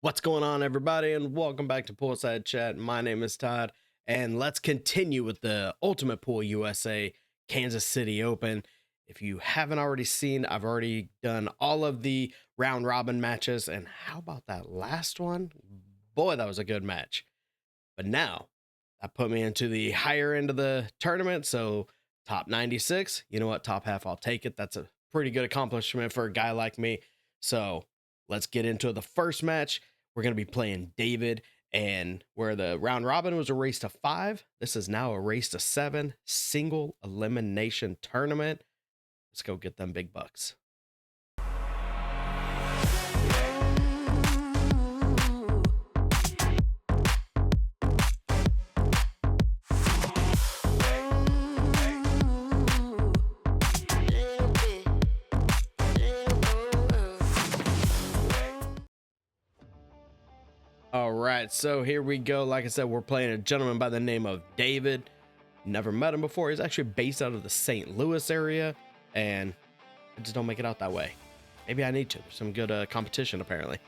What's going on, everybody, and welcome back to Poolside Chat. My name is Todd, and let's continue with the Ultimate Pool USA Kansas City Open. If you haven't already seen, I've already done all of the round robin matches, and how about that last one? Boy, that was a good match. But now, that put me into the higher end of the tournament, so top 96. You know what? Top half, I'll take it. That's a pretty good accomplishment for a guy like me. So let's get into the first match. We're going to be playing David, and where the round robin was a race to 5, this is now a race to 7 single elimination tournament. Let's go get them big bucks. All right, so here we go. Like I said, we're playing a gentleman by the name of David. Never met him before. He's actually based out of the St. Louis area, and I just don't make it out that way. Maybe I need to. There's some good competition, apparently.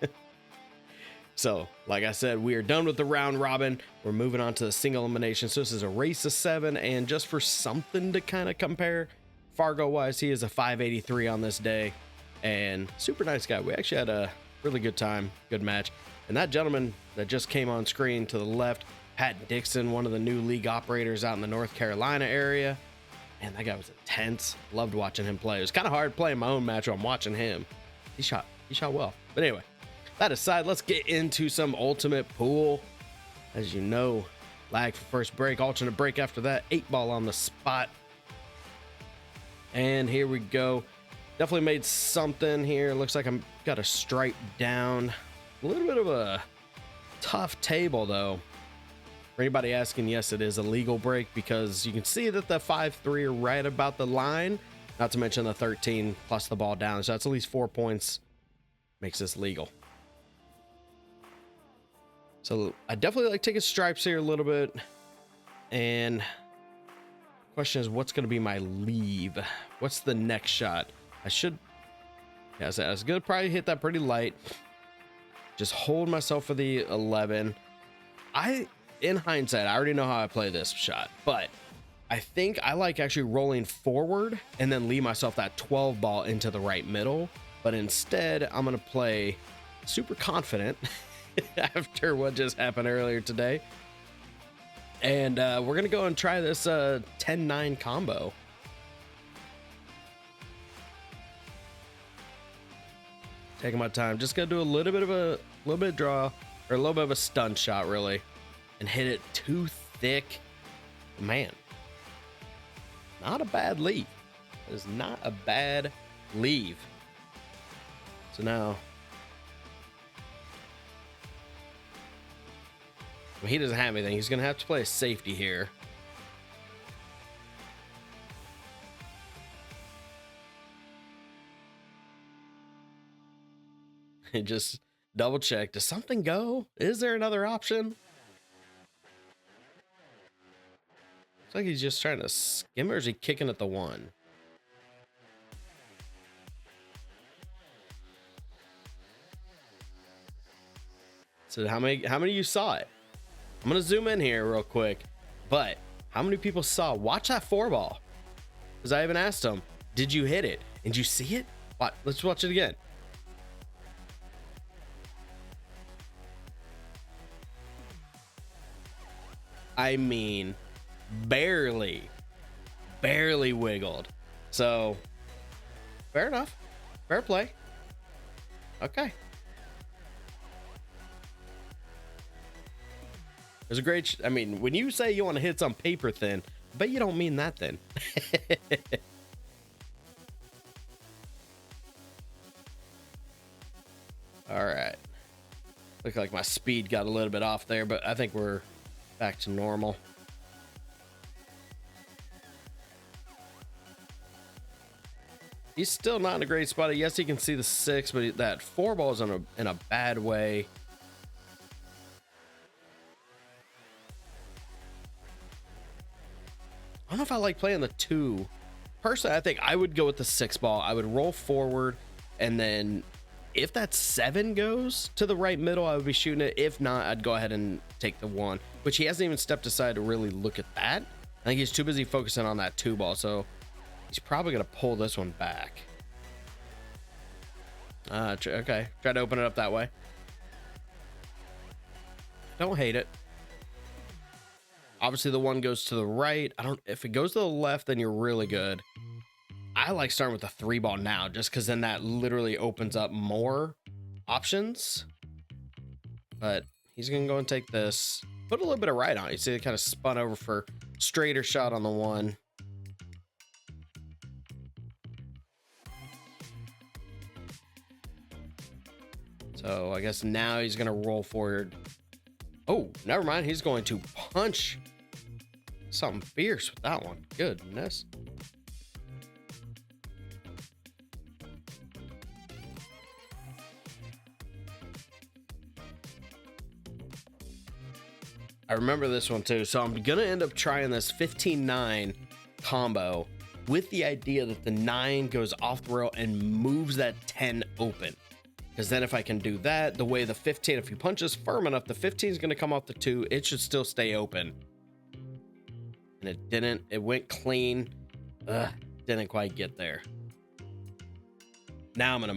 So, like I said, we are done with the round robin. We're moving on to the single elimination. So this is a race to 7, and just for something to kind of compare, Fargo-wise, he is a 583 on this day, and super nice guy. We actually had a really good time, good match. And that gentleman that just came on screen to the left, Pat Dixon, one of the new league operators out in the North Carolina area. Man, that guy was intense. Loved watching him play. It was kind of hard playing my own match while I'm watching him. He shot well. But anyway, that aside, let's get into some ultimate pool. As you know, lag for first break, alternate break after that, 8-ball on the spot. And here we go. Definitely made something here. Looks like I'm got a stripe down. A little bit of a tough table, though. For anybody asking, yes, it is a legal break because you can see that the 5-3 are right about the line. Not to mention the 13 plus the ball down. So that's at least 4 points. Makes this legal. So I definitely like taking stripes here a little bit. And the question is, what's going to be my leave? What's the next shot? Yeah, I was going to probably hit that pretty light. Just hold myself for the 11. In hindsight, I already know how I play this shot, but I think I like actually rolling forward and then leave myself that 12 ball into the right middle. But instead, I'm going to play super confident after what just happened earlier today. And we're going to go and try this 10-9 combo. Taking my time, just gonna do a little bit of draw, or a little bit of a stun shot, really, and hit it too thick. Man, not a bad leave. It is not a bad leave. So now, well, he doesn't have anything. He's gonna have to play a safety here. And just double check. Does something go? Is there another option? Looks like he's just trying to skim, or is he kicking at the 1? So how many of you saw it? I'm gonna zoom in here real quick, but how many people saw? Watch that 4-ball. Because I even asked him, did you hit it? And did you see it? Let's watch it again. I mean, barely wiggled. So, fair enough. Fair play. Okay. There's a great, I mean, when you say you want to hit some paper thin, I bet you don't mean that thin. All right. Look like my speed got a little bit off there, but I think we're back to normal. He's still not in a great spot. Yes, he can see the 6, but that 4-ball is in a bad way. I don't know if I like playing the 2. Personally, I think I would go with the 6-ball. I would roll forward, and then if that 7 goes to the right middle, I would be shooting it. If not, I'd go ahead and take the 1, which he hasn't even stepped aside to really look at that. I think he's too busy focusing on that 2 ball, so he's probably going to pull this one back. Okay, try to open it up that way. Don't hate it. Obviously, the 1 goes to the right. If it goes to the left, then you're really good. I like starting with the 3 ball now, just because then that literally opens up more options. But he's gonna go and take this, put a little bit of right on it. You see it kind of spun over for straighter shot on the 1. So I guess now he's gonna roll forward. Oh, never mind. He's going to punch something fierce with that one. Goodness. I remember this one too. So I'm going to end up trying this 15-9 combo with the idea that the 9 goes off the rail and moves that 10 open. Because then if I can do that, the way the 15, if you punch this firm enough, the 15 is going to come off the 2. It should still stay open. And it didn't. It went clean. Didn't quite get there. Now I'm going to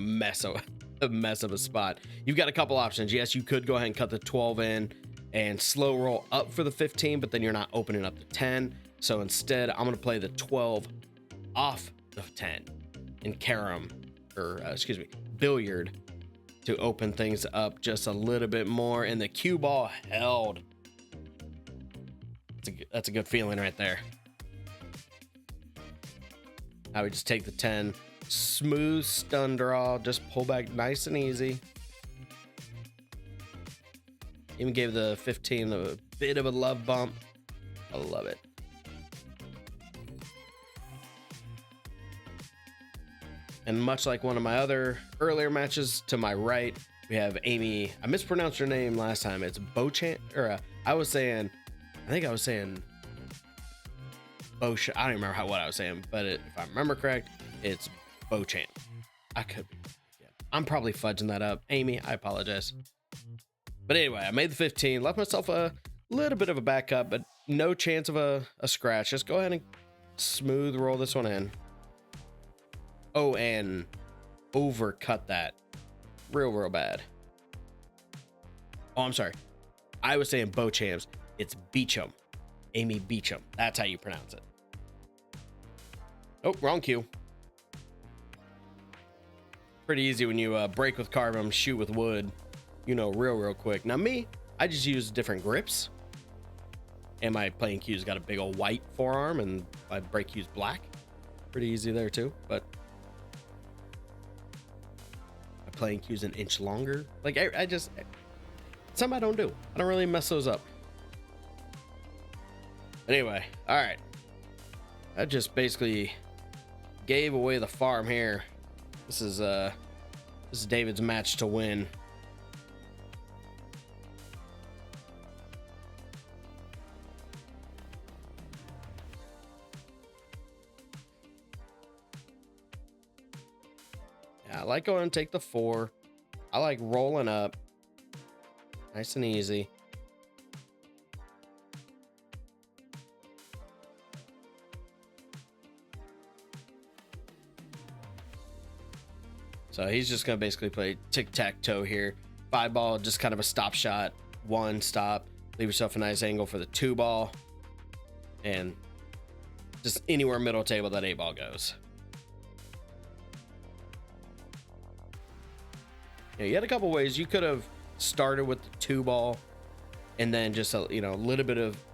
mess up a spot. You've got a couple options. Yes, you could go ahead and cut the 12 in and slow roll up for the 15, but then you're not opening up the 10. So instead, I'm going to play the 12 off the 10 and carom, or billiard, to open things up just a little bit more. And the cue ball held. That's a good feeling right there. I would just take the 10, smooth stun draw, just pull back nice and easy. Even gave the 15 a bit of a love bump. I love it. And much like one of my other earlier matches, to my right, we have Amy. I mispronounced her name last time. It's Bochamp, or I think I was saying Bochamp. I don't even remember what I was saying, but if I remember correct, it's Bochamp. I could be. Yeah. I'm probably fudging that up. Amy, I apologize. But anyway, I made the 15, left myself a little bit of a backup, but no chance of a scratch. Just go ahead and smooth roll this one in. Oh, and overcut that real bad. Oh, I'm sorry. I was saying Bochamps. It's Beecham. Amy Beecham. That's how you pronounce it. Oh, wrong cue. Pretty easy when you break with carbon, shoot with wood. You know, real quick. Now me, I just use different grips. And my playing cue's got a big old white forearm, and my break cue's black. Pretty easy there too, but my playing cue's an inch longer. Like I just, something I don't do. I don't really mess those up. Anyway, all right. I just basically gave away the farm here. This is David's match to win. I like going and take the 4. I like rolling up. Nice and easy. So he's just going to basically play tic-tac-toe here. 5 ball, just kind of a stop shot. 1 stop. Leave yourself a nice angle for the 2 ball. And just anywhere middle table that 8 ball goes. Yeah, you had a couple ways. You could have started with the 2 ball and then just a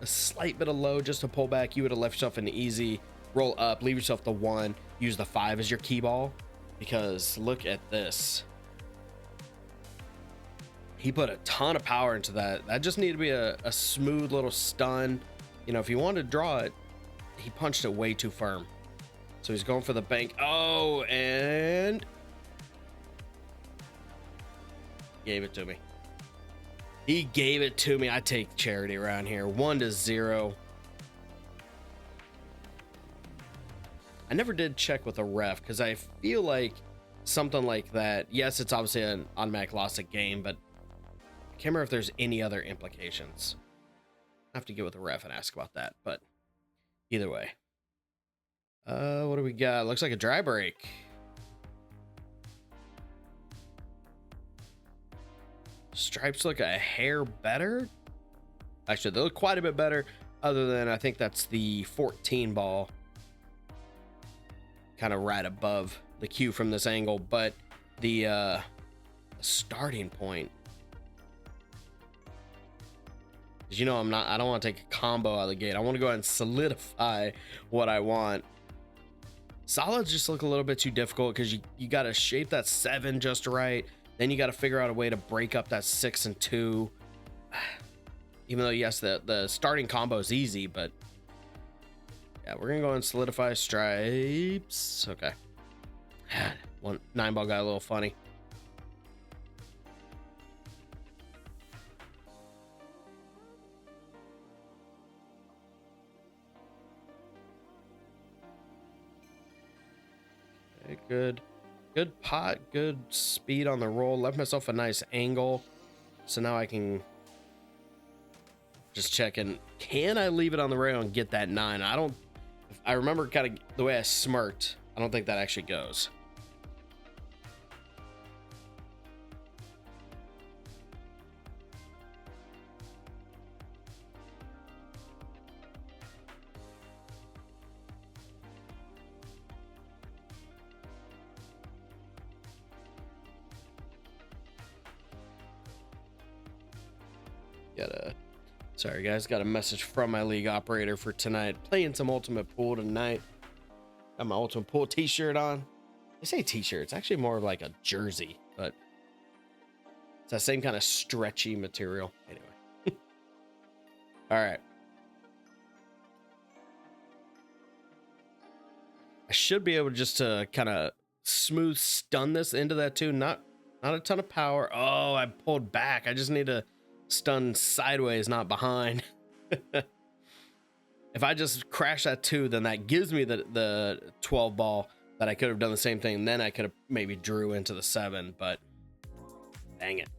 slight bit of low just to pull back. You would have left yourself an easy roll up, leave yourself the 1, use the 5 as your key ball, because look at this. He put a ton of power into that. That just needed to be a smooth little stun. You know, if he wanted to draw it, he punched it way too firm. So he's going for the bank. Oh, and gave it to me. He gave it to me. I take charity around here. 1-0. I never did check with a ref because I feel like something like that. Yes, it's obviously an automatic loss of game, but I can't remember if there's any other implications. I have to get with the ref and ask about that, but either way. What do we got? Looks like a dry break. Stripes look a hair better. Actually, they look quite a bit better, other than I think that's the 14 ball. Kind of right above the cue from this angle, but the starting point. Because, you know, I don't want to take a combo out of the gate. I want to go ahead and solidify what I want. Solids just look a little bit too difficult because you got to shape that 7 just right. Then you got to figure out a way to break up that 6 and 2. Even though, yes, the starting combo is easy, but yeah, we're going to go and solidify stripes. Okay. 9 ball got a little funny. Okay, good pot, good speed on the roll. Left myself a nice angle. So now I can just check in. Can I leave it on the rail and get that 9? I remember kind of the way I smirked. I don't think that actually goes. Sorry guys, got a message from my league operator for tonight. Playing some Ultimate Pool tonight. Got my Ultimate Pool t-shirt on. They say t-shirt, it's actually more of like a jersey, but it's that same kind of stretchy material. Anyway. All right. I should be able just to kind of smooth stun this into that too. Not a ton of power. Oh, I pulled back. I just need to stun sideways, not behind. If I just crash that 2, then that gives me the 12 ball that I could have done the same thing. Then I could have maybe drew into the 7, but dang it.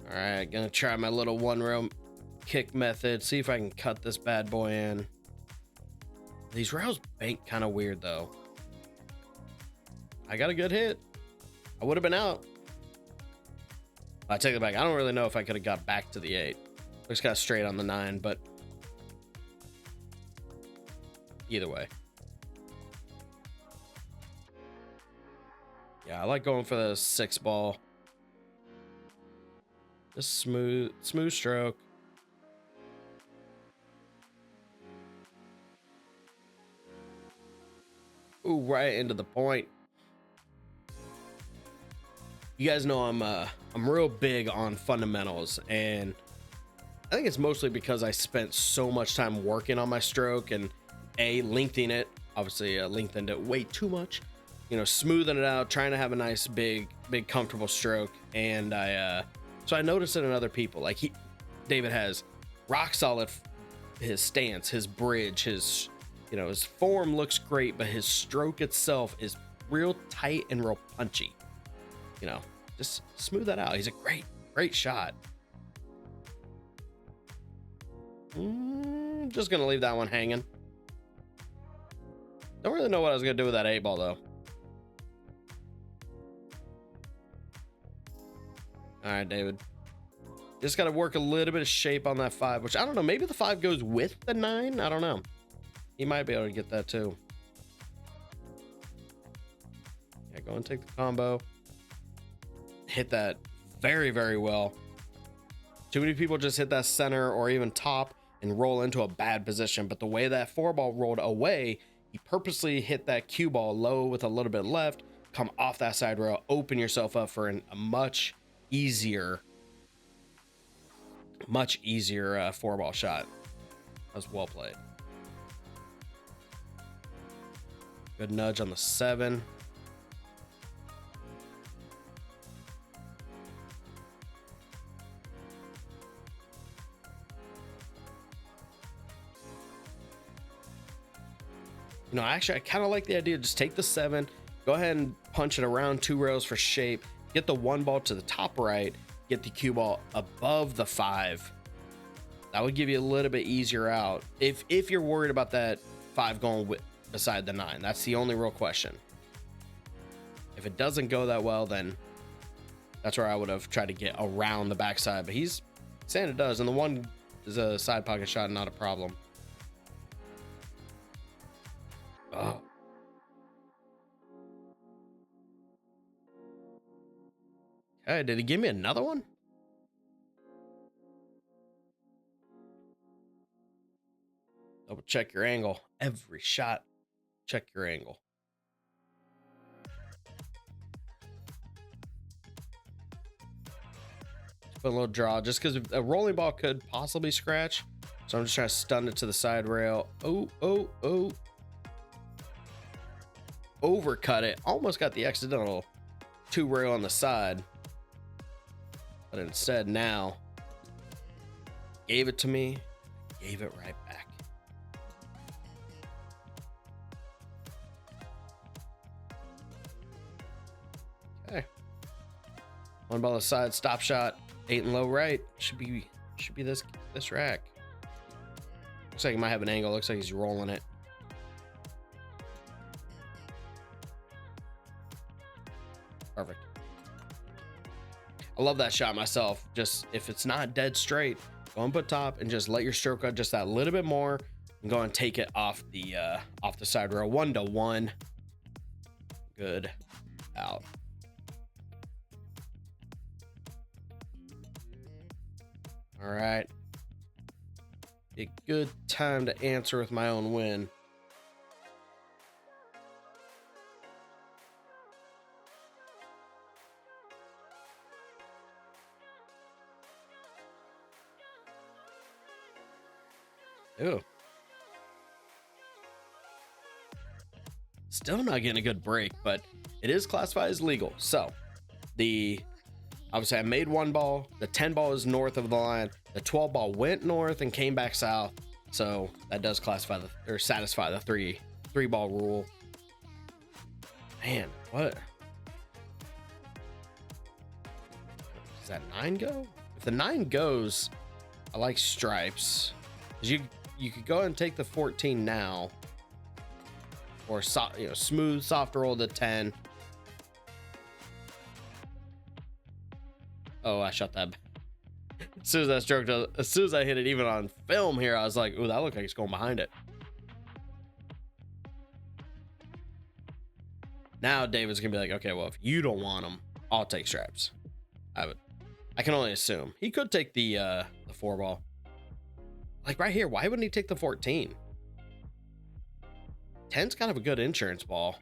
All right, gonna try my little 1-rail kick method. See if I can cut this bad boy in. These rails bank kind of weird though. I got a good hit. I would have been out. I take it back. I don't really know if I could have got back to the 8. Looks kind of straight on the 9, but either way. Yeah, I like going for the 6 ball. Just smooth stroke. Ooh, right into the point. You guys know I'm real big on fundamentals, and I think it's mostly because I spent so much time working on my stroke and lengthening it. Obviously, lengthened it way too much. You know, smoothing it out, trying to have a nice big comfortable stroke. And so I noticed it in other people. Like David has rock solid his stance, his bridge, his form looks great, but his stroke itself is real tight and real punchy. You know, just smooth that out. He's a great shot. Just gonna leave that one hanging. Don't really know what I was gonna do with that 8 ball though. All right, David. Just gotta work a little bit of shape on that 5, which I don't know. Maybe the 5 goes with the 9. I don't know. He might be able to get that too. Yeah, go and take the combo. Hit that very, very well. Too many people just hit that center or even top and roll into a bad position. But the way that 4 ball rolled away, he purposely hit that cue ball low with a little bit left, come off that side rail, open yourself up for a much easier 4 ball shot. That was well played. Good nudge on the 7. No, actually, I kind of like the idea. Just take the 7, go ahead and punch it around 2 rails for shape, get the 1 ball to the top right, get the cue ball above the 5. That would give you a little bit easier out if you're worried about that 5 going beside the 9. That's the only real question. If it doesn't go that well, then that's where I would have tried to get around the backside. But he's saying it does, and the 1 is a side pocket shot, not a problem. Oh. Hey, did he give me another one? Double check your angle. Every shot, check your angle. Just put a little draw, just because a rolling ball could possibly scratch. So I'm just trying to stun it to the side rail. Oh. Overcut it. Almost got the accidental 2 rail on the side. But instead now, gave it to me, gave it right back. Okay. 1 ball aside, stop shot, 8 and low right. Should be this rack. Looks like he might have an angle. Looks like he's rolling it. Perfect. I love that shot myself. Just if it's not dead straight, go and put top and just let your stroke out just that little bit more and go and take it off the side rail. 1-1. Good out. All right. A good time to answer with my own win. Ew. Still not getting a good break, but it is classified as legal. So obviously I made 1 ball. The 10 ball is north of the line. The 12 ball went north and came back south. So that does classify satisfy the three ball rule. Man, what? Does that 9 go? If the 9 goes, I like stripes. You could go ahead and take the 14 now, or smooth soft roll the 10. Oh, I shot that. As soon as I hit it, even on film here, I was like, "Ooh, that looked like it's going behind it." Now David's gonna be like, "Okay, well, if you don't want them, I'll take straps." I can only assume he could take the 4 ball. Like right here, why wouldn't he take the 14? 10's kind of a good insurance ball.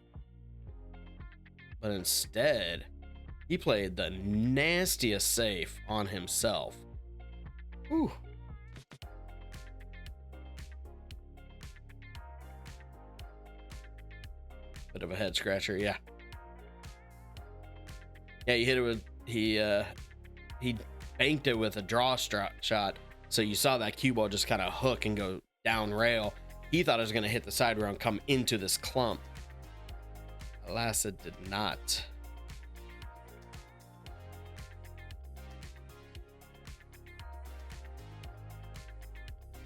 But instead, he played the nastiest safe on himself. Whew. Bit of a head scratcher, yeah. Yeah, you hit it with, he banked it with a draw shot. So you saw that cue ball just kind of hook and go down rail. He thought it was going to hit the side rail and come into this clump. Alas, it did not.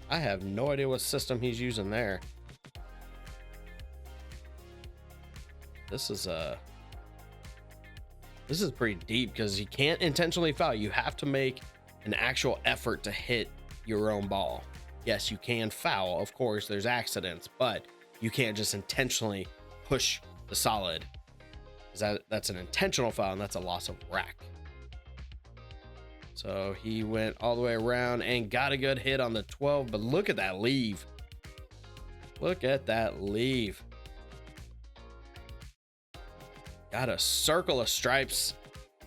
I have no idea what system he's using there. This is pretty deep because you can't intentionally foul. You have to make an actual effort to hit your own ball. Yes, you can foul, of course, there's accidents, but you can't just intentionally push the solid. That's an intentional foul, and that's a loss of rack. So he went all the way around and got a good hit on the 12, but look at that leave. Look at that leave. Got a circle of stripes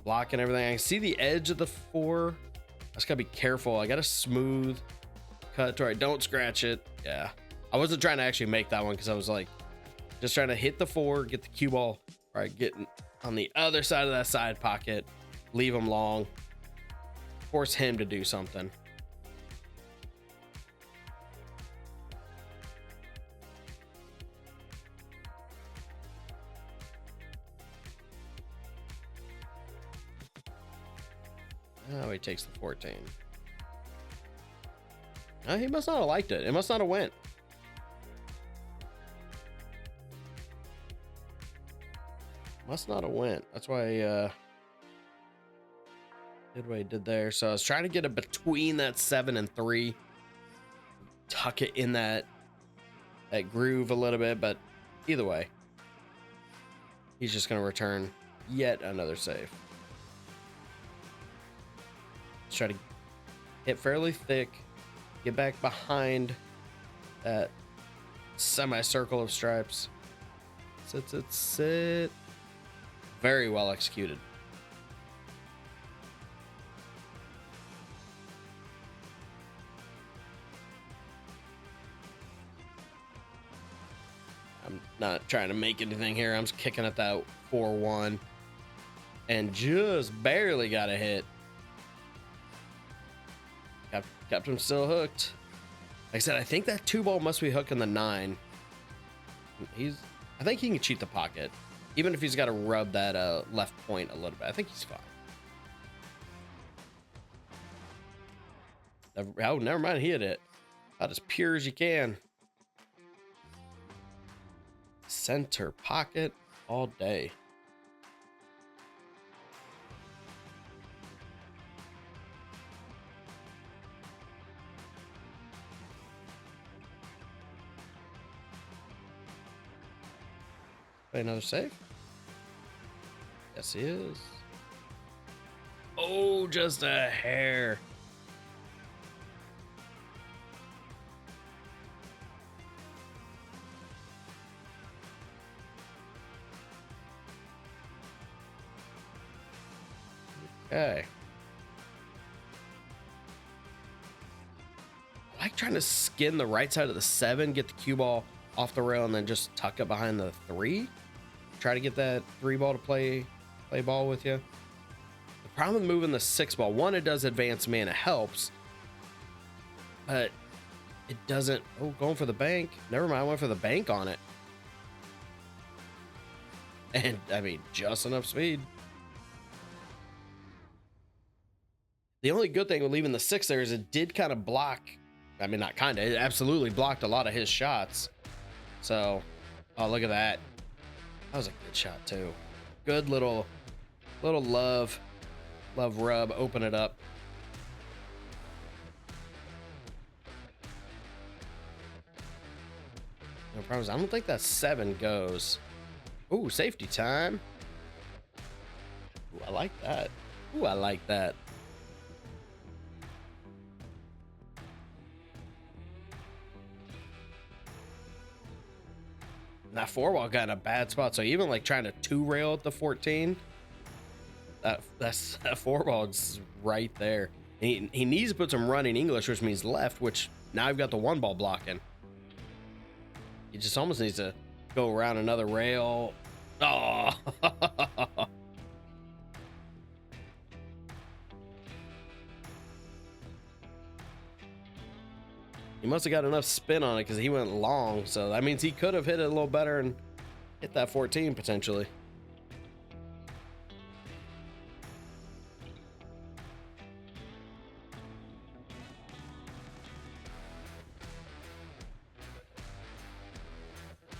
blocking everything. I can see the edge of the 4. I just gotta be careful. I got to smooth cut to where I don't scratch it. Yeah, I wasn't trying to actually make that one because I was like just trying to hit the 4, get the cue ball, right, get on the other side of that side pocket, leave him long, force him to do something. Oh, he takes the 14. Oh, he must not have liked it. It must not have went. Must not have went. That's why did what he did there. So I was trying to get it between that 7 and 3. Tuck it in that groove a little bit, but either way, he's just going to return yet another save. Let's try to hit fairly thick, get back behind that semicircle of stripes. Sit. Very well executed. I'm not trying to make anything here. I'm just kicking at that 4-1 and just barely got a hit. Kept him still hooked. Like I said, I think that 2 ball must be hooking the 9. I think he can cheat the pocket, even if he's got to rub that left point a little bit. I think he's fine. Oh, never mind. He hit it about as pure as you can. Center pocket all day. Play another save. Yes, he is. Oh, just a hair. Okay. I like trying to skin the right side of the 7, get the cue ball off the rail, and then just tuck it behind the 3. Try to get that 3 ball to play ball with you. The problem with moving the 6 ball, one, it does advance me and it helps, but it doesn't. Oh, going for the bank. Never mind, I went for the bank on it. And I mean, just enough speed. The only good thing with leaving the 6 there is it did kind of block. I mean, not kind of, it absolutely blocked a lot of his shots. So, oh, look at that. That was a good shot too. Good little love rub, open it up. No problems. I don't think that 7 goes. Ooh, safety time. Ooh, I like that. Ooh, I like that. That 4 ball got in a bad spot, so even like trying to 2 rail at the 14, that 4 ball is right there. And he needs to put some running English, which means left, which now I've got the 1 ball blocking. He just almost needs to go around another rail. Oh. He must have got enough spin on it because he went long, so that means he could have hit it a little better and hit that 14 potentially.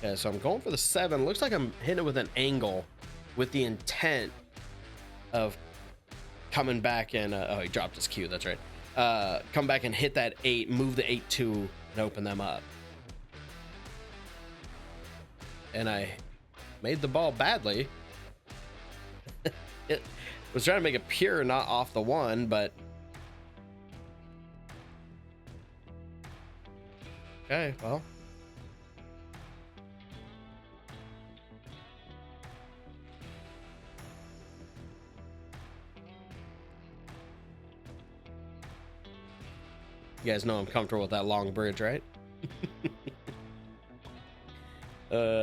Okay, so I'm going for the 7. Looks like I'm hitting it with an angle with the intent of coming back and oh, he dropped his cue, that's right. Come back and hit that 8, move the 8-2 and open them up. And I made the ball badly. It was trying to make it pure, not off the 1, but okay, well. You guys know I'm comfortable with that long bridge, right?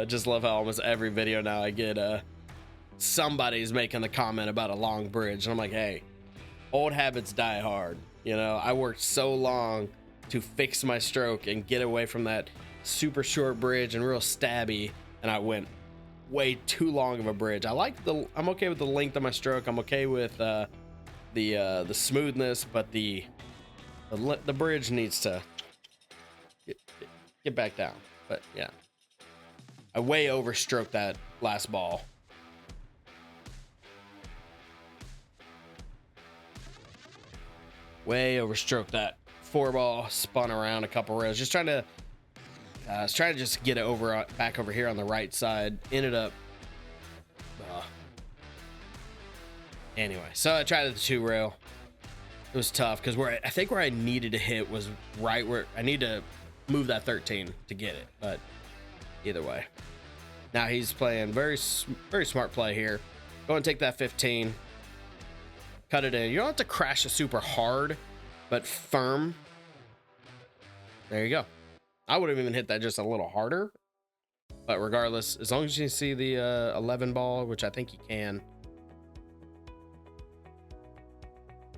Just love how almost every video now I get somebody's making the comment about a long bridge, and I'm like, hey, old habits die hard. You know, I worked so long to fix my stroke and get away from that super short bridge and real stabby, and I went way too long of a bridge. I'm okay with the length of my stroke. I'm okay with the smoothness, but the bridge needs to get back down. But yeah, I way overstroked that last ball. Way overstroked that 4-ball, spun around a couple rails, just trying to I was trying to just get it over back over here on the right side. Ended up anyway, so I tried the 2-rail. It was tough because I think where I needed to hit was right where I need to move that 13 to get it. But either way, now he's playing very smart play here. Go and take that 15, cut it in. You don't have to crash it super hard, but firm. There you go. I would have even hit that just a little harder, but regardless, as long as you see the 11 ball, which I think you can.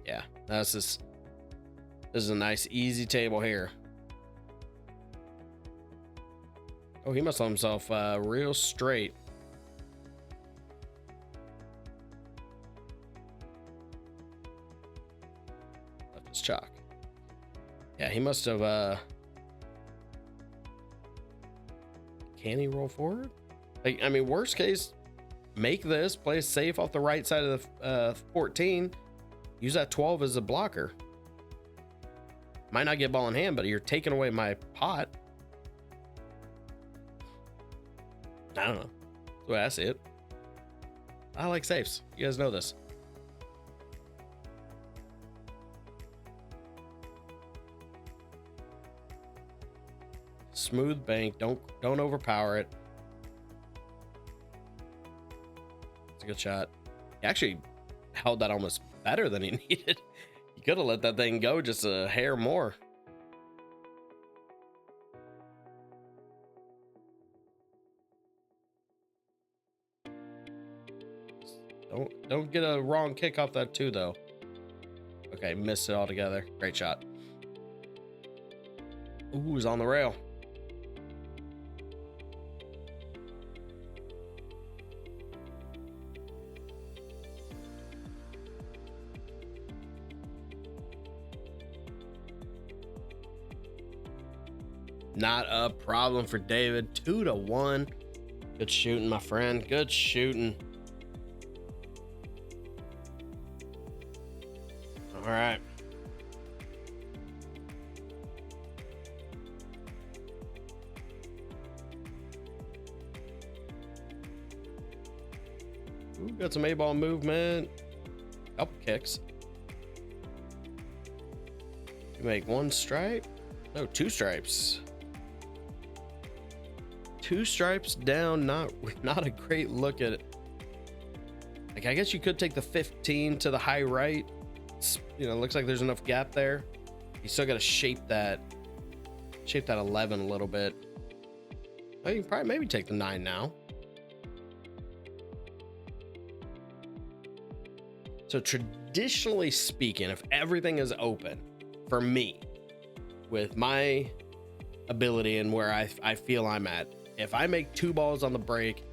Yeah, this is a nice easy table here. Oh, he must let himself real straight. Left his chalk. Yeah, he must have can he roll forward? Like, I mean, worst case, make this, play safe off the right side of the 14. Use that 12 as a blocker. Might not get ball in hand, but you're taking away my pot. I don't know. That's the way I see it. I like safes. You guys know this. Smooth bank. Don't overpower it. It's a good shot. He actually held that almost better than he needed. You could have let that thing go just a hair more. Don't get a wrong kick off that too, though. Okay, missed it altogether. Great shot. Ooh, he's on the rail. Not a problem for David. 2-1. Good shooting, my friend. Good shooting. All right. Ooh, got some A-ball movement. Couple kicks. You make 1 stripe. No, 2 stripes. 2 stripes down. Not a great look at it. Like, I guess you could take the 15 to the high right. You know, looks like there's enough gap there. You still got to shape that 11 a little bit. Oh, you can probably maybe take the 9 now. So traditionally speaking, if everything is open for me, with my ability and where I feel I'm at, if I make 2 balls on the break,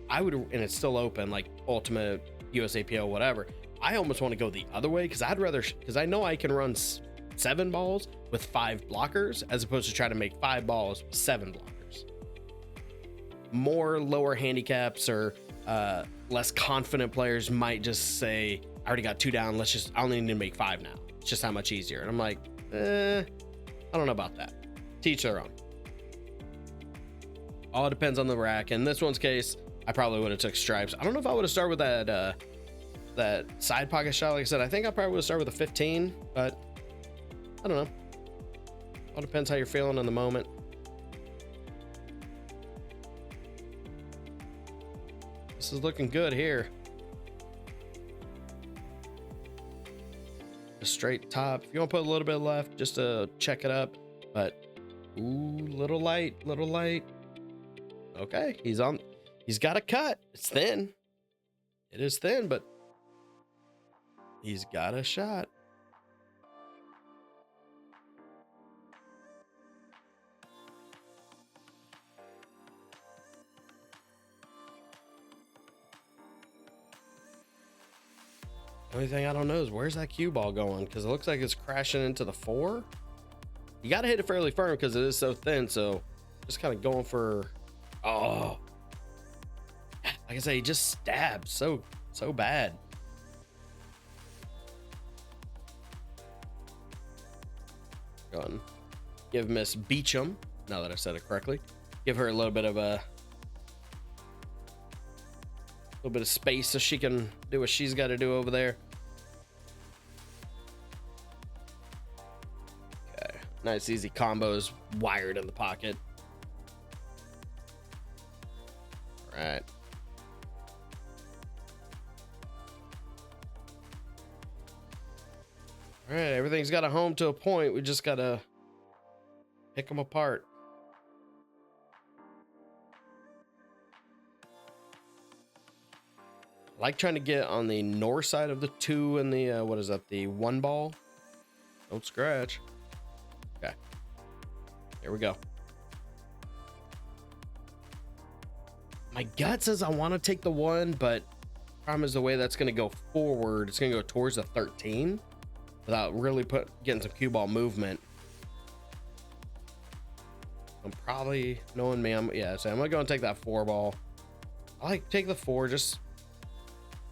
I would, and it's still open, like ultimate, USAPL, whatever, I almost want to go the other way, because I know I can run 7 balls with 5 blockers as opposed to try to make 5 balls with 7 blockers. More lower handicaps or less confident players might just say, I already got 2 down, I only need to make 5 now. It's just how much easier. And I'm like, I don't know about that. Teach their own. All depends on the rack. In this one's case, I probably would have took stripes. I don't know if I would have started with that side pocket shot. Like I said, I think I probably would have started with a 15, but I don't know. All depends how you're feeling in the moment. This is looking good here. A straight top. If you want to put a little bit left, just to check it up. But ooh, little light. Okay, he's got a cut. It's thin. It is thin, but he's got a shot. Only thing I don't know is where's that cue ball going? Because it looks like it's crashing into the 4. You got to hit it fairly firm because it is so thin. So just kind of going for, oh, like I say, he just stabs so bad. Go on, give Miss Beecham, now that I said it correctly, give her a little bit of space so she can do what she's got to do over there. Okay, nice easy combos wired in the pocket. All right. All right, everything's got a home to a point. We just gotta pick them apart. I like trying to get on the north side of the 2 and the what is that, the 1 ball. Don't scratch. Okay, here we go. My gut says I want to take the 1, but problem is the way that's going to go forward, it's going to go towards the 13 without really getting some cue ball movement. I'm probably, knowing me, I'm gonna go and take that 4 ball. I like take the 4, just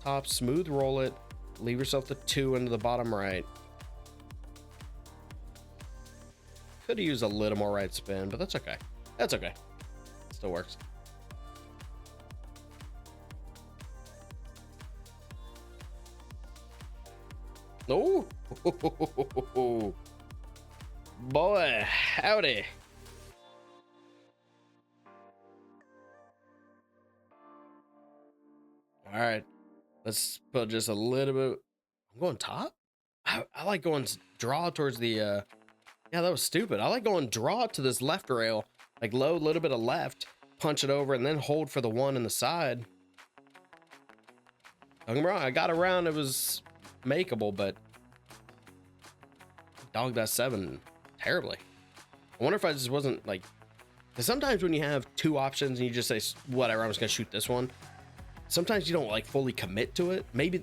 top, smooth roll it, leave yourself the 2 into the bottom right. Could have used a little more right spin, but that's okay. That's okay. Still works. Oh, boy, howdy. All right, let's put just a little bit. I'm going top. I like going draw towards the yeah, that was stupid. I like going draw to this left rail, like low, little bit of left, punch it over, and then hold for the 1 in the side. Don't get me wrong, I got around, it was makeable, but dog that 7 terribly. I wonder if I just wasn't like, because sometimes when you have 2 options and you just say whatever, I'm just gonna shoot this one, sometimes you don't like fully commit to it. Maybe,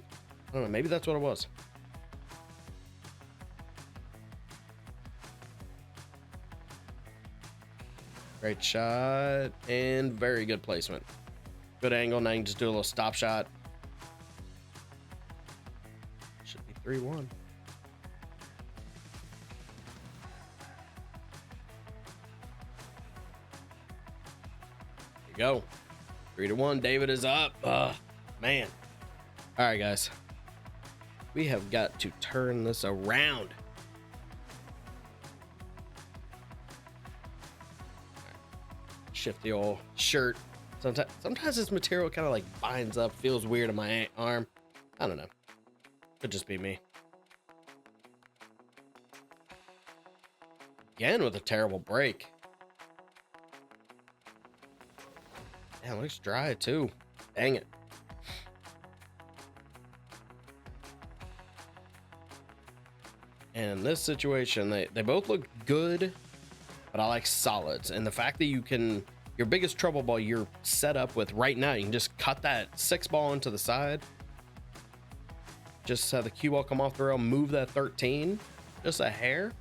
I don't know, maybe that's what it was. Great shot and very good placement. Good angle. Now you can just do a little stop shot. Should be 3-1. There you go. 3-1. David is up. Man. All right, guys. We have got to turn this around. Shift the old shirt. Sometimes this material kind of like binds up, feels weird in my arm. I don't know. Could just be me. Again with a terrible break. Yeah, it looks dry too. Dang it. And in this situation, they both look good, but I like solids. And the fact that you can, your biggest trouble ball you're set up with right now, you can just cut that 6 ball into the side. Just have the cue ball come off the rail, move that 13, just a hair.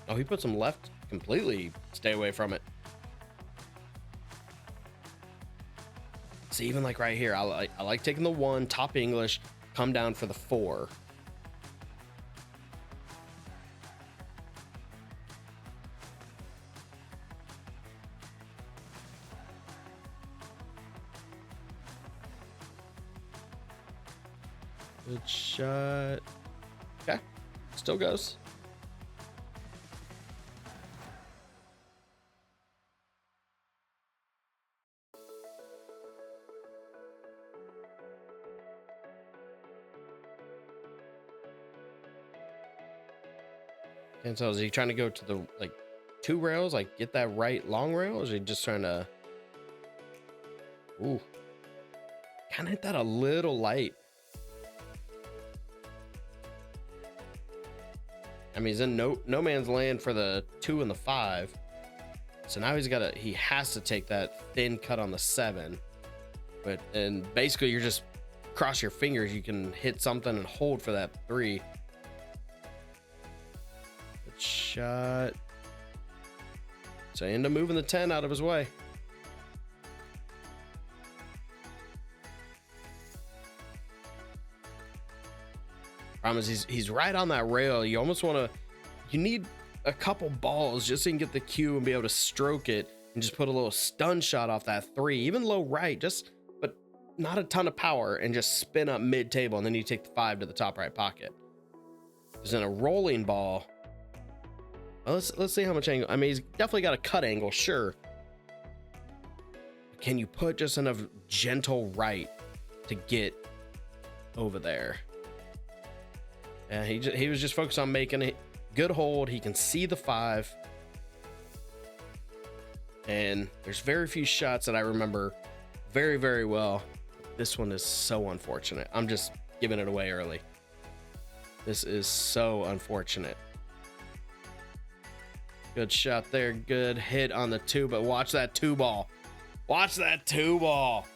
Oh, he puts them left, completely stay away from it. See, even like right here, I like taking the 1, top English, come down for the 4. Good shot. Okay, still goes. And so is he trying to go to the like 2 rails, like get that right long rail, or is he just trying to, ooh, kind of hit that a little light. I mean, he's in no man's land for the 2 and the 5. So now he has to take that thin cut on the 7. And basically you're just cross your fingers, you can hit something and hold for that 3. Good shot. So I end up moving the 10 out of his way. Problem is he's right on that rail. You almost want to, you need a couple balls just so you can get the cue and be able to stroke it and just put a little stun shot off that 3, even low right, but not a ton of power, and just spin up mid table, and then you take the 5 to the top right pocket. Because in a rolling ball, well, let's see how much angle. I mean, he's definitely got a cut angle, sure. Can you put just enough gentle right to get over there? Yeah, he was just focused on making a good hold. He can see the 5. And there's very few shots that I remember very, very well. This one is so unfortunate. I'm just giving it away early. This is so unfortunate. Good shot there. Good hit on the 2, but watch that 2 ball. Watch that 2 ball.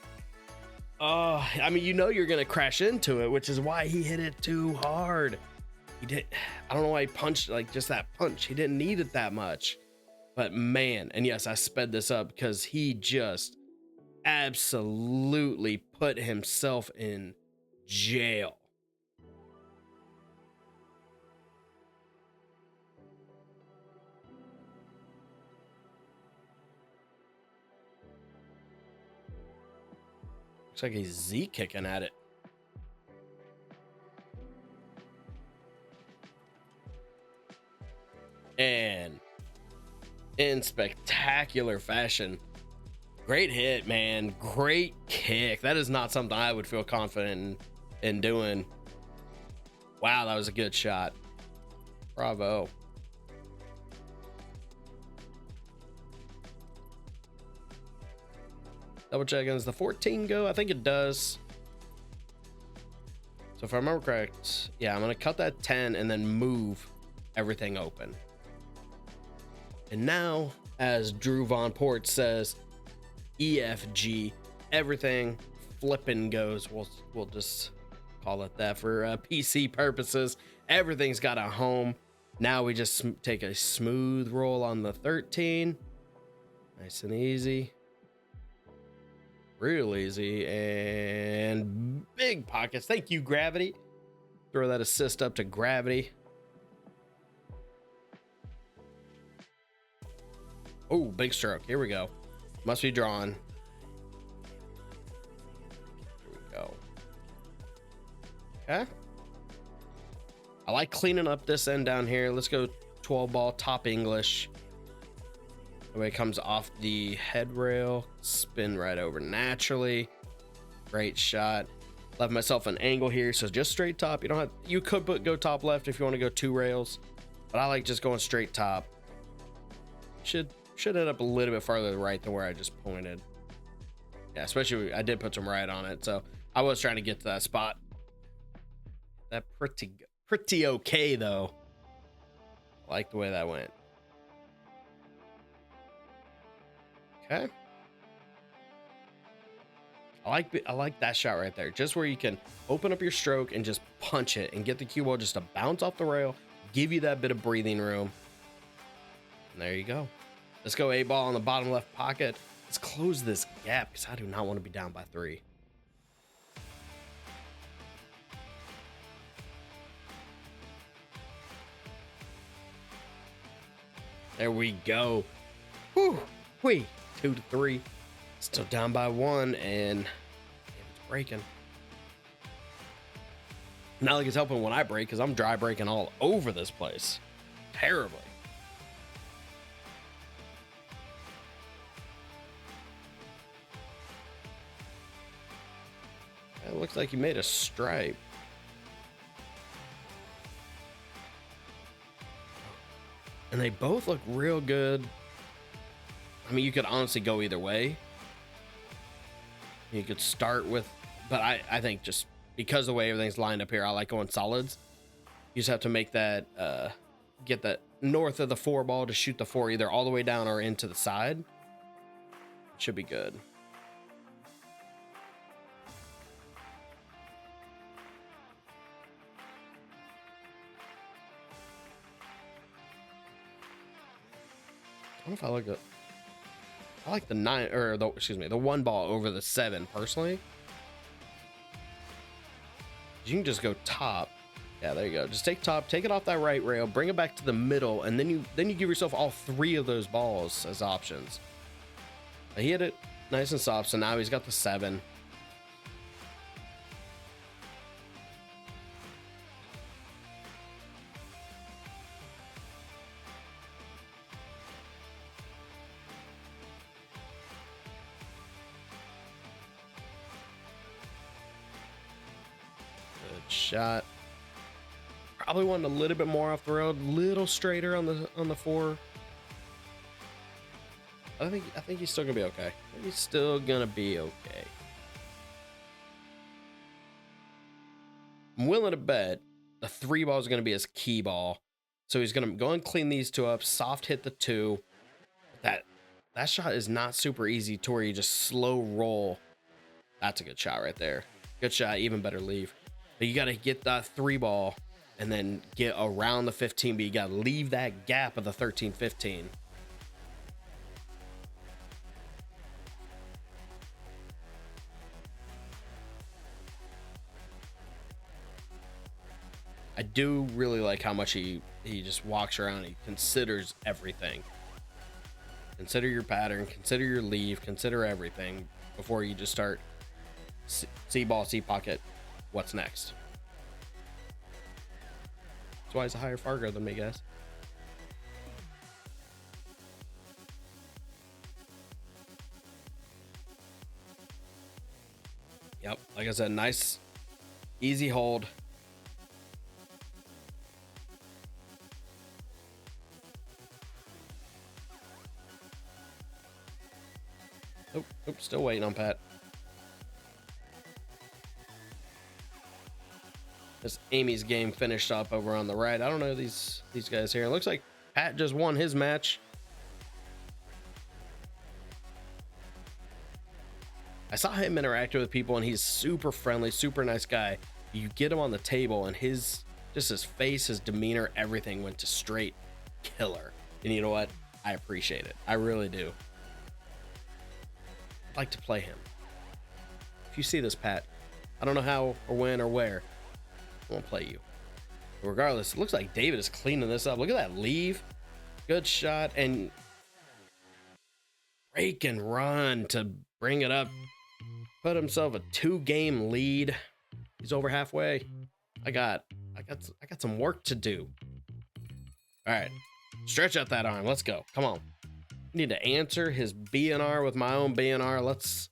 Oh, I mean, you know you're going to crash into it, which is why he hit it too hard. He did. I don't know why he punched like just that punch. He didn't need it that much. But man, and yes, I sped this up because he just absolutely put himself in jail. Looks like he's Z kicking at it. And in spectacular fashion, great hit, man. Great kick. That is not something I would feel confident in doing. Wow, that was a good shot. Bravo. Double checking, does the 14 go? I think it does. So if I remember correct, yeah, I'm gonna cut that 10 and then move everything open. And now, as Drew Von Port says, EFG, everything flipping goes. We'll just call it that for PC purposes. Everything's got a home. Now we just take a smooth roll on the 13. Nice and easy. Real easy. And big pockets. Thank you, Gravity. Throw that assist up to Gravity. Oh, big stroke. Here we go. Must be drawn. Here we go. Okay. I like cleaning up this end down here. Let's go 12 ball, top English. The way it comes off the head rail, spin right over naturally. Great shot. Left myself an angle here, so just straight top. You don't have, you could go top left if you want to go 2 rails, but I like just going straight top. Should end up a little bit farther to the right than where I just pointed. Yeah, especially I did put some right on it, so I was trying to get to that spot. That pretty okay though. I like the way that went. Okay. I like that shot right there. Just where you can open up your stroke and just punch it and get the cue ball just to bounce off the rail, give you that bit of breathing room. And there you go. Let's go 8 ball on the bottom left pocket. Let's close this gap because I do not want to be down by 3. There we go. Whew. 2 to 3. Still down by 1, and damn, it's breaking. Not like it's helping when I break because I'm dry breaking all over this place. Terribly. It looks like you made a stripe. And they both look real good. I mean, you could honestly go either way. You could start with, but I think just because of the way everything's lined up here, I like going solids. You just have to make that, get that north of the 4 ball to shoot the 4 either all the way down or into the side. It should be good. if I like it. I like the 9 or the, excuse me, the 1 ball over the 7 personally. You can just go top. Yeah, there you go. Just take top, take it off that right rail, bring it back to the middle, and then you give yourself all 3 of those balls as options. He hit it nice and soft, so now he's got the 7. Good shot. Probably wanted a little bit more off the road, little straighter on the 4. I think he's still gonna be okay. He's still gonna be okay. I'm willing to bet the 3 ball is gonna be his key ball. So he's gonna go and clean these 2 up, soft hit the 2. That shot is not super easy to where you just slow roll. That's a good shot right there. Good shot, even better leave. But you gotta get that 3 ball and then get around the 15, but you gotta leave that gap of the 13-15. I do really like how much he just walks around. He considers everything. Consider your pattern, consider your leave, consider everything before you just start C ball, C pocket. What's next? That's why he's a higher Fargo than me, guys. Yep, like I said, nice, easy hold. Oh, still waiting on Pat. This Amy's game finished up over on the right. I don't know these guys here. It looks like Pat just won his match. I saw him interact with people, and he's super friendly, super nice guy. You get him on the table, and his face, his demeanor, everything went to straight killer. And you know what? I appreciate it. I really do. I'd like to play him. If you see this, Pat, I don't know how or when or where, I won't play you. But regardless, it looks like David is cleaning this up. Look at that leave. Good shot, and break and run to bring it up. Put himself a 2-game lead. He's over halfway. I got some work to do. All right, stretch out that arm. Let's go. Come on. I need to answer his BNR with my own BNR. Let's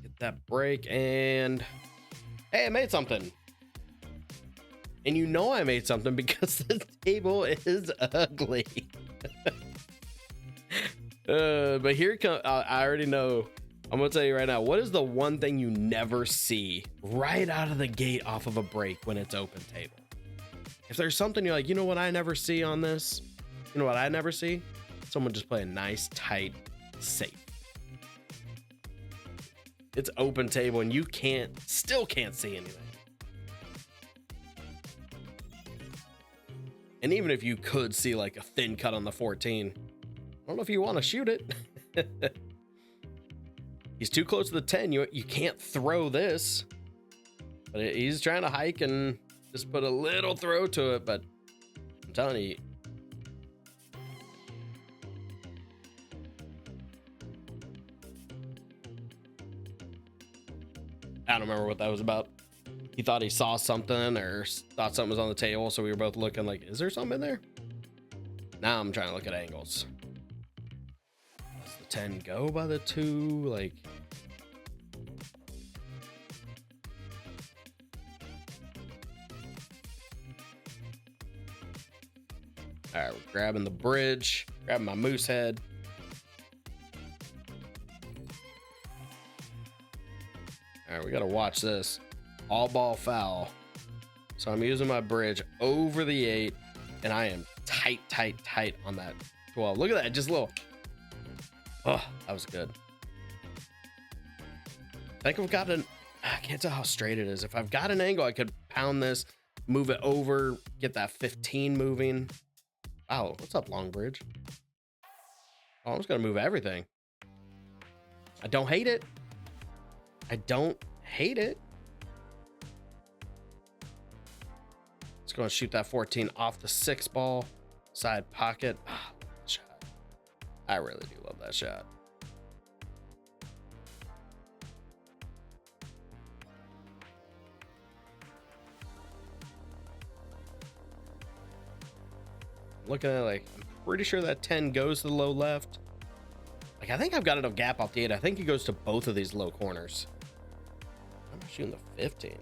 get that break, and hey, I made something. And you know I made something because the table is ugly. But here comes, I already know. I'm gonna tell you right now, what is the one thing you never see right out of the gate off of a break when it's open table? If there's something you're like, you know what I never see on this? You know what I never see? Someone just play a nice, tight, safe. It's open table and you still can't see anything. And even if you could see like a thin cut on the 14, I don't know if you want to shoot it. He's too close to the 10. You can't throw this. But he's trying to hike and just put a little throw to it. But I'm telling you. I don't remember what that was about. He thought he saw something or thought something was on the table, so we were both looking like, is there something in there? Now I'm trying to look at angles. Does the 10 go by the 2? Like, all right, we're grabbing the bridge, grabbing my moose head. All right, we got to watch this. All ball foul. So I'm using my bridge over the 8, and I am tight on that 12. Look at that, just a little. Oh, that was good. I think I've got I can't tell how straight it is. If I've got an angle, I could pound this, move it over, get that 15 moving. Wow, what's up, Long Bridge? Oh, I'm just gonna move everything. I don't hate it. I don't hate it. Let's go and shoot that 14 off the 6 ball. Side pocket. Ah, shot. I really do love that shot. Looking at it, like, I'm pretty sure that 10 goes to the low left. Like, I think I've got enough gap off the 8. I think it goes to both of these low corners. I'm shooting the 15.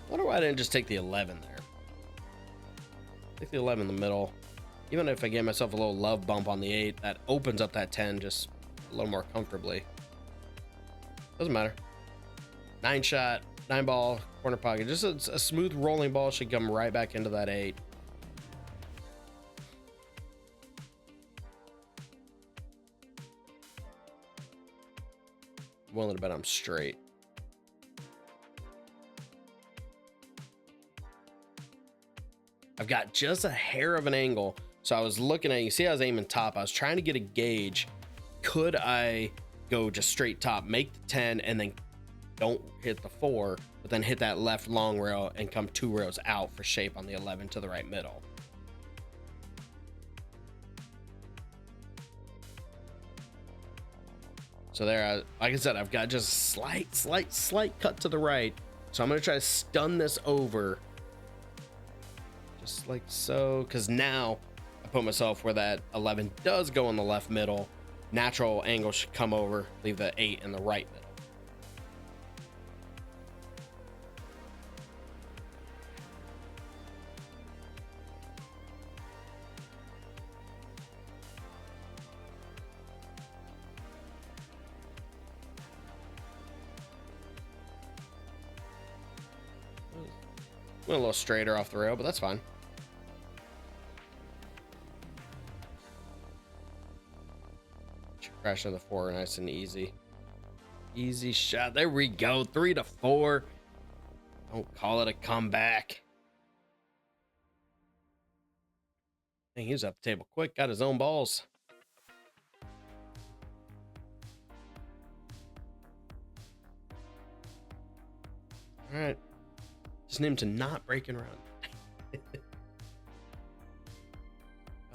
Wonder why I didn't just take the 11 there. Take the 11 in the middle. Even if I gave myself a little love bump on the 8, that opens up that 10 just a little more comfortably. Doesn't matter. 9 shot, 9 ball, corner pocket. Just a smooth rolling ball should come right back into that 8. Willing to bet I'm straight. I've got just a hair of an angle. So I was looking at, you see I was aiming top. I was trying to get a gauge. Could I go just straight top, make the 10, and then don't hit the 4, but then hit that left long rail and come 2 rows out for shape on the 11 to the right middle? So there, like I said, I've got just a slight cut to the right. So I'm going to try to stun this over. Just like so, because now I put myself where that 11 does go in the left middle. Natural angle should come over, leave the 8 in the right middle. Went a little straighter off the rail, but that's fine. Crash into the 4, nice and easy. Easy shot. There we go. 3 to 4. Don't call it a comeback. Dang, he was up the table quick. Got his own balls. All right. Just need him to not break and run. Got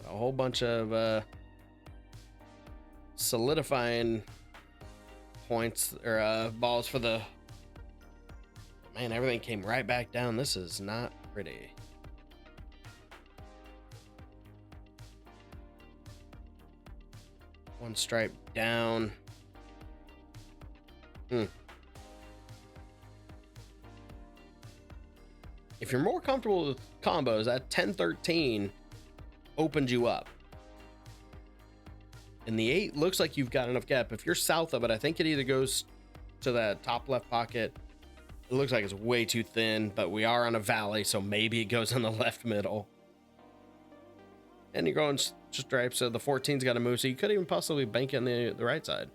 a whole bunch of solidifying points or balls for the... Man, everything came right back down. This is not pretty. One stripe down. If you're more comfortable with combos, that 10-13 opens you up. And the 8 looks like you've got enough gap. If you're south of it, I think it either goes to that top left pocket. It looks like it's way too thin, but we are on a valley, so maybe it goes in the left middle. And you're going stripes, so the 14's got to move, so you could even possibly bank it on the right side.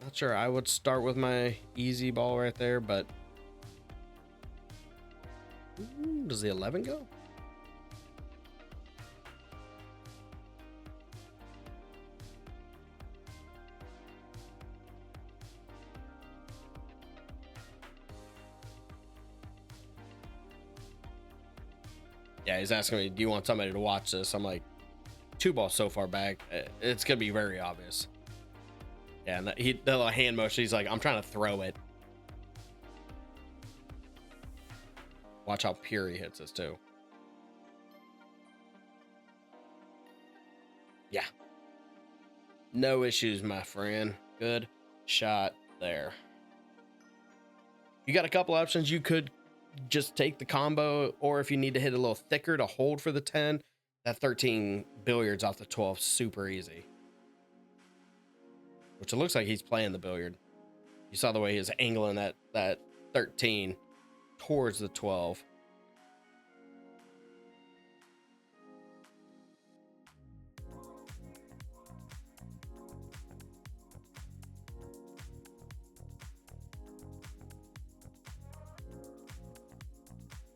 Not sure. I would start with my easy ball right there, but does the 11 go? Yeah, he's asking me, do you want somebody to watch this? I'm like, 2 balls so far back. It's going to be very obvious. Yeah, and the little hand motion, he's like, I'm trying to throw it. Watch how pure he hits this, too. Yeah. No issues, my friend. Good shot there. You got a couple options. You could just take the combo, or if you need to hit a little thicker to hold for the 10, that 13 billiards off the 12 super easy. Which it looks like he's playing the billiard. You saw the way he was angling that 13 towards the 12.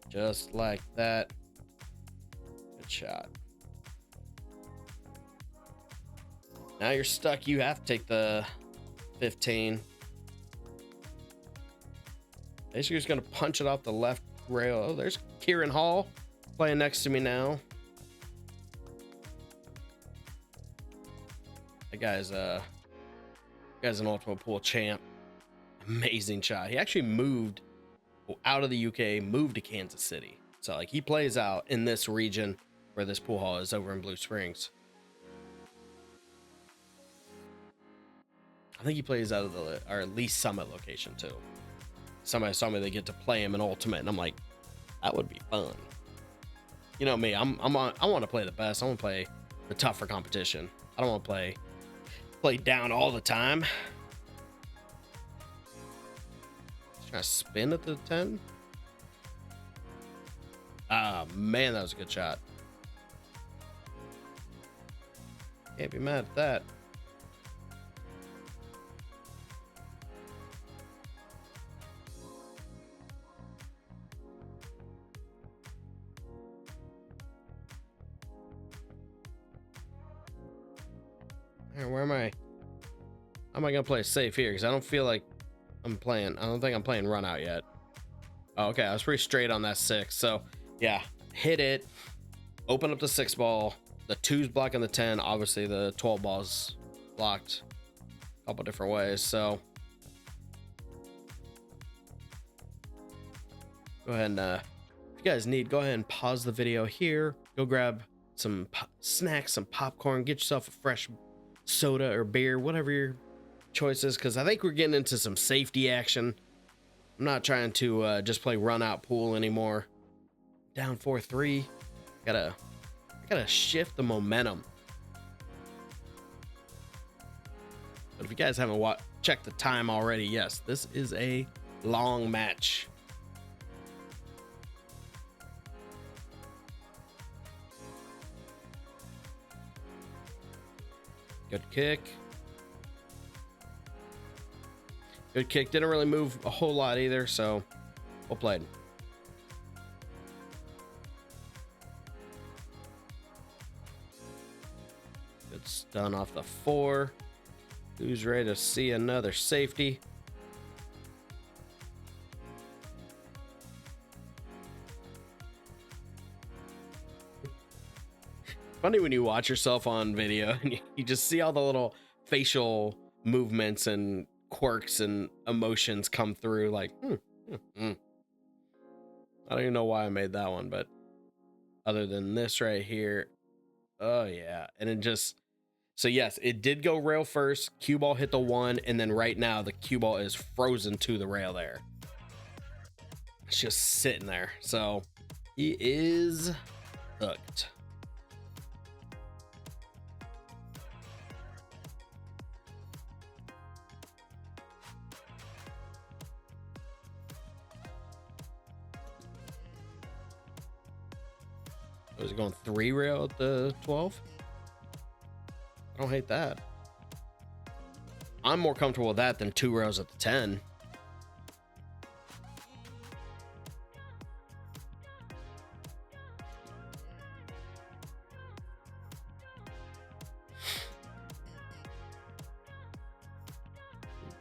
Just like that. Good shot. Now you're stuck. You have to take the 15. Basically, just going to punch it off the left rail. Oh, there's Kieran Hall playing next to me now. That guy's an Ultimate Pool champ. Amazing shot. He actually moved out of the UK, moved to Kansas City. So like he plays out in this region where this pool hall is over in Blue Springs. I think he plays out of or at least Summit location too. Somebody told me they get to play him in Ultimate, and I'm like, that would be fun. You know me, I want to play the best. I want to play the tougher competition. I don't want to play down all the time. Trying to spin at the 10. Ah, man, that was a good shot. Can't be mad at that. Where am I? How am I gonna play safe here? Because I don't feel like I don't think I'm playing run out yet. Oh, okay, I was pretty straight on that 6. So yeah, hit it, open up the 6 ball, the 2's blocking the 10, obviously the 12 ball's blocked a couple different ways. So go ahead and if you guys need, go ahead and pause the video here, go grab some snacks, some popcorn, get yourself a fresh soda or beer, whatever your choice is, because I think we're getting into some safety action. I'm not trying to just play run out pool anymore. Down 4-3. I gotta shift the momentum. But if you guys haven't checked the time already, yes, this is a long match. Good kick. Good kick. Didn't really move a whole lot either, so well played. Good stun off the 4. Who's ready to see another safety? Funny when you watch yourself on video and you just see all the little facial movements and quirks and emotions come through, like I don't even know why I made that one, but other than this right here, oh yeah. And it just, so yes, it did go rail first, cue ball hit the 1, and then right now the cue ball is frozen to the rail there. It's just sitting there, so he is hooked. Was it going 3 rail at the 12? I don't hate that. I'm more comfortable with that than 2 rails at the 10.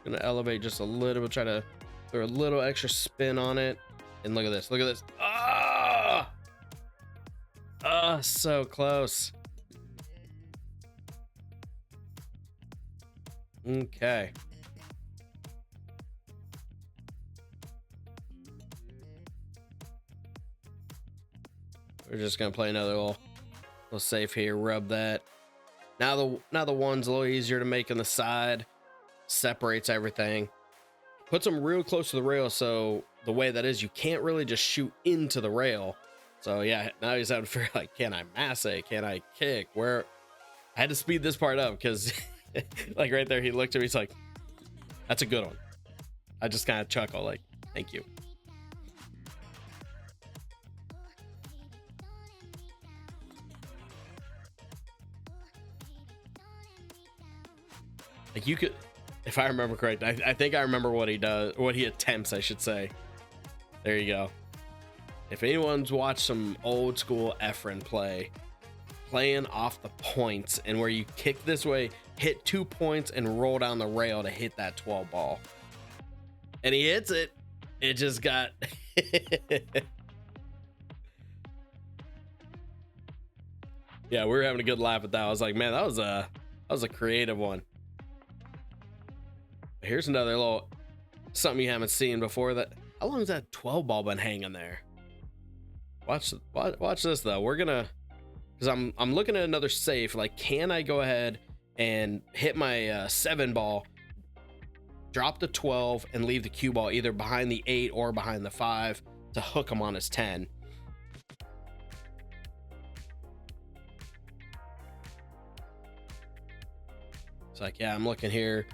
Gonna elevate just a little bit, try to throw a little extra spin on it. And look at this, look at this. Ah! Oh, so close. Okay. We're just gonna play another little safe here. Rub that. Now the 1's a little easier to make on the side. Separates everything. Puts them real close to the rail, so the way that is, you can't really just shoot into the rail. So yeah, now he's having to figure like, can I masse? Can I kick? Where I had to speed this part up because like right there, he looked at me, he's like, that's a good one. I just kind of chuckle like, thank you. Like you could, if I remember correct, I think I remember what he does, what he attempts, I should say. There you go. If anyone's watched some old school Efren playing off the points and where you kick this way, hit 2 points and roll down the rail to hit that 12 ball. And he hits it. It just got yeah, we were having a good laugh at that. I was like, man, that was a creative one. Here's another little something you haven't seen before. That how long has that 12 ball been hanging there? Watch this though. We're gonna, because I'm looking at another safe. Like, can I go ahead and hit my 7 ball, drop the 12, and leave the cue ball either behind the 8 or behind the 5 to hook him on his 10? It's like, yeah, I'm looking here.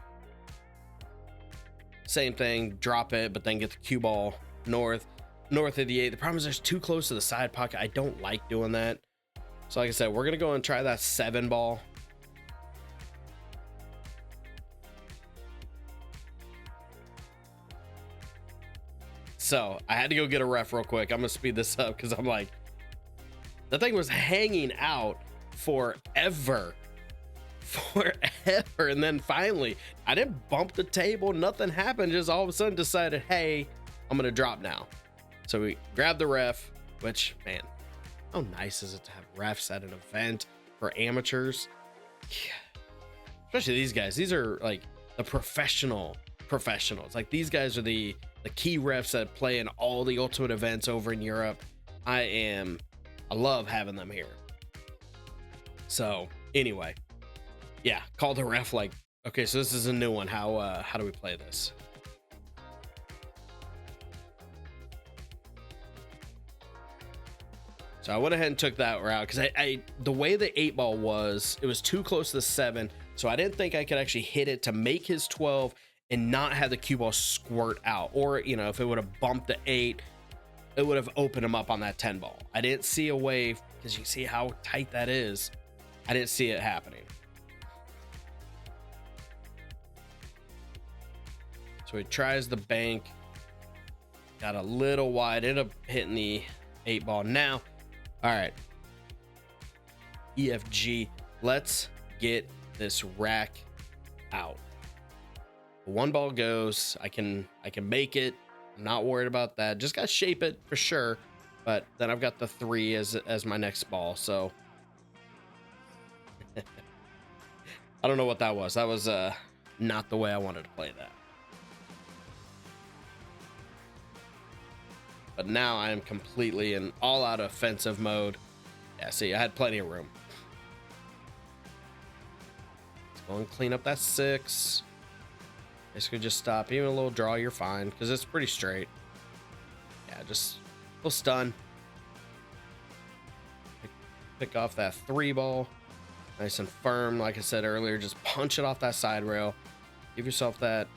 Same thing, drop it, but then get the cue ball north of the 8. The problem is there's too close to the side pocket. I don't like doing that. So like I said, we're gonna go and try that 7 ball. So I had to go get a ref real quick. I'm gonna speed this up because I'm like, the thing was hanging out forever. And then finally, I didn't bump the table, nothing happened. Just all of a sudden decided, hey, I'm gonna drop now. So we grabbed the ref, which, man, how nice is it to have refs at an event for amateurs? Yeah. Especially these guys. These are like the professionals. Like, these guys are the key refs that play in all the ultimate events over in Europe. I love having them here. So anyway, yeah, called the ref like, okay, so this is a new one. How do we play this? So I went ahead and took that route because I the way the 8 ball was, it was too close to the 7, so I didn't think I could actually hit it to make his 12 and not have the cue ball squirt out. Or, you know, if it would have bumped the 8, it would have opened him up on that 10 ball. I didn't see a way, because you see how tight that is. I didn't see it happening. So he tries the bank, got a little wide, ended up hitting the 8 ball. Now, all right, EFG, let's get this rack out. 1 ball goes, I can make it. I'm not worried about that. Just gotta shape it for sure. But then I've got the 3 as my next ball. So I don't know what that was. That was not the way I wanted to play that. But now I am completely in all-out offensive mode. Yeah, see, I had plenty of room. Let's go and clean up that 6. Basically just stop. Even a little draw, you're fine, because it's pretty straight. Yeah, just a little stun. Pick off that 3 ball. Nice and firm. Like I said earlier, just punch it off that side rail. Give yourself that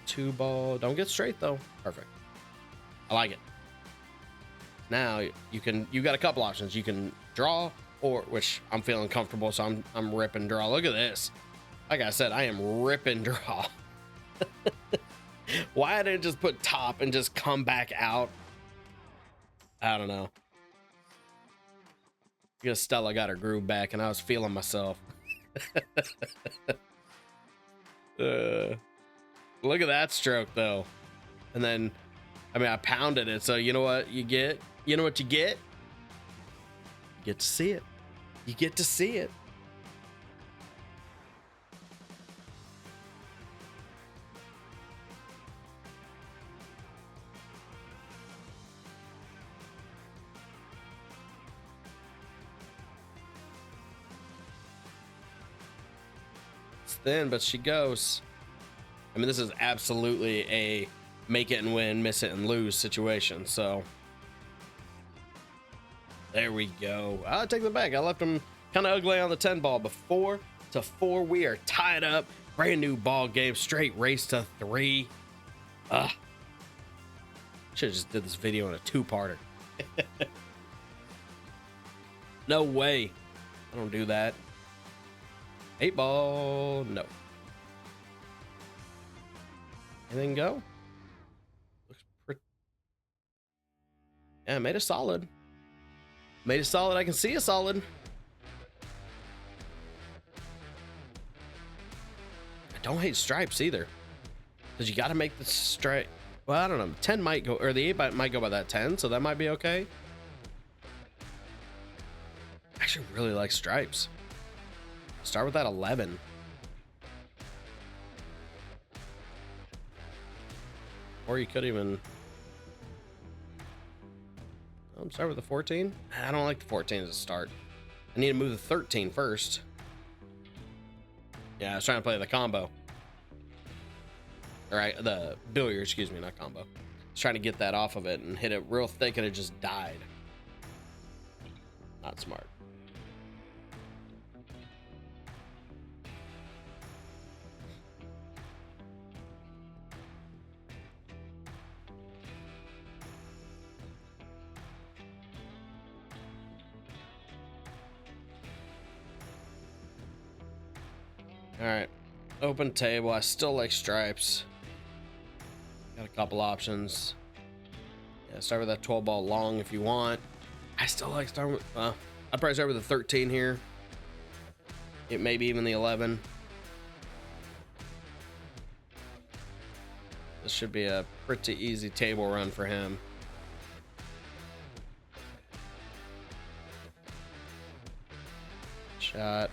2 ball. Don't get straight, though. Perfect. I like it. Now you got a couple options. You can draw, or, which I'm feeling comfortable, so I'm ripping draw. Look at this. Like I said, I am ripping draw. Why didn't I just put top and just come back out? I don't know. Because Stella got her groove back and I was feeling myself. Look at that stroke though. And then, I mean, I pounded it. So you know what you get? You know what you get? You get to see it. You get to see it. Thin, but she goes. I mean, this is absolutely a make it and win, miss it and lose situation. So there we go. I'll take the back. I left him kind of ugly on the 10 ball. But 4-4, we are tied up. Brand new ball game. Straight race to 3. Should have just did this video in a 2-parter. No way. I don't do that. 8 ball, no. Anything go? Looks pretty. Yeah, made a solid. Made a solid. I can see a solid. I don't hate stripes either. Because you got to make the stripe. Well, I don't know. 10 might go, or the 8 might go by that 10, so that might be okay. I actually really like stripes. Start with that 11. Or you could even... start with the 14. I don't like the 14 as a start. I need to move the 13 first. Yeah, I was trying to play the combo. All right, the billiard, excuse me, not combo. I was trying to get that off of it and hit it real thick and it just died. Not smart. All right, open table. I still like stripes. Got a couple options. Yeah, start with that 12 ball long if you want. I still like starting with, I'd probably start with the 13 here. It may be even the 11. This should be a pretty easy table run for him. Shot.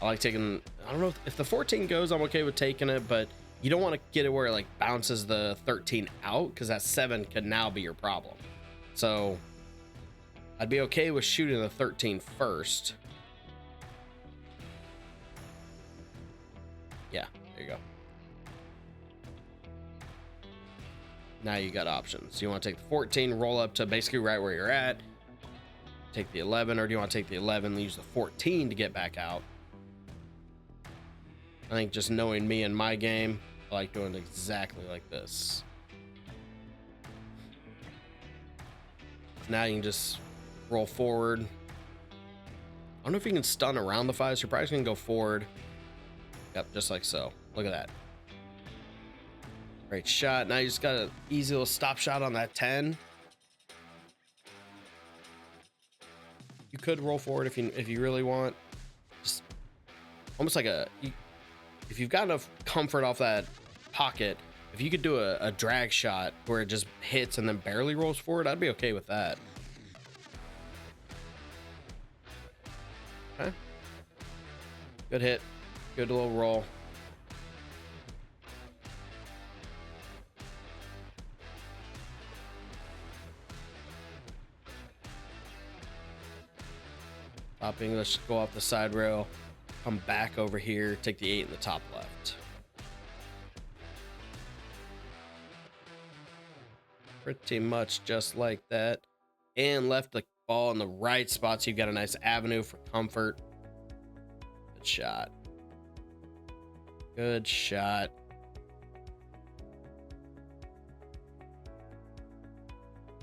I like taking, I don't know if the 14 goes, I'm okay with taking it, but you don't want to get it where it like bounces the 13 out, because that 7 could now be your problem. So I'd be okay with shooting the 13 first. Yeah, there you go. Now you got options. You want to take the 14, roll up to basically right where you're at, take the 11, or do you want to take the 11 and use the 14 to get back out? I think just knowing me and my game, I like doing it exactly like this. Now you can just roll forward. I don't know if you can stun around the 5, so you're probably gonna go forward. Yep, just like so. Look at that. Great shot. Now you just got an easy little stop shot on that 10. You could roll forward if you really want. Just almost like if you've got enough comfort off that pocket, if you could do a drag shot where it just hits and then barely rolls forward, I'd be okay with that. Okay. Good hit. Good little roll. Topping, let's go off the side rail. Come back over here, take the 8 in the top left. Pretty much just like that. And left the ball in the right spot, so you've got a nice avenue for comfort. Good shot. Good shot.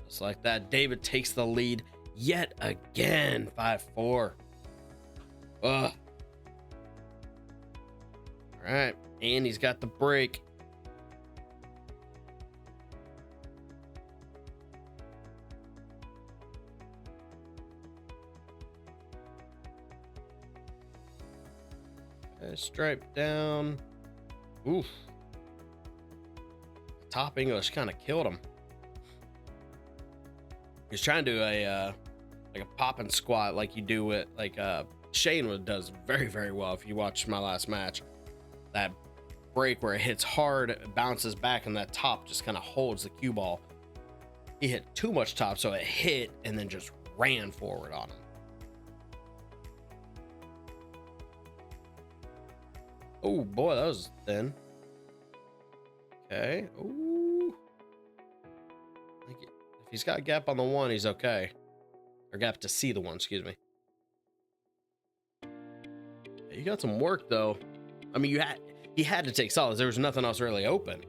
Just like that, David takes the lead yet again. 5-4. Ugh. All right, and he's got the break. Stripe down. Oof. Top English kind of killed him. He's trying to do a like a pop and squat like you do it, like Shane does very, very well. If you watch my last match, that break where it hits hard, it bounces back, and that top just kind of holds the cue ball. He hit too much top, so it hit and then just ran forward on him. Oh boy, that was thin. Okay. Ooh. If he's got gap on the 1, he's okay. Or gap to see the 1, excuse me. You got some work though. I mean, he had to take solids. There was nothing else really open.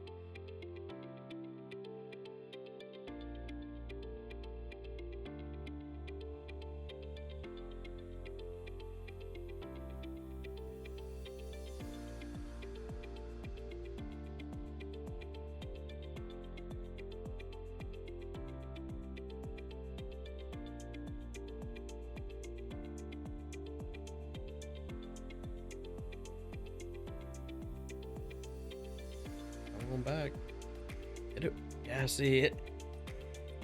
on back. Hit it. Yeah, see it.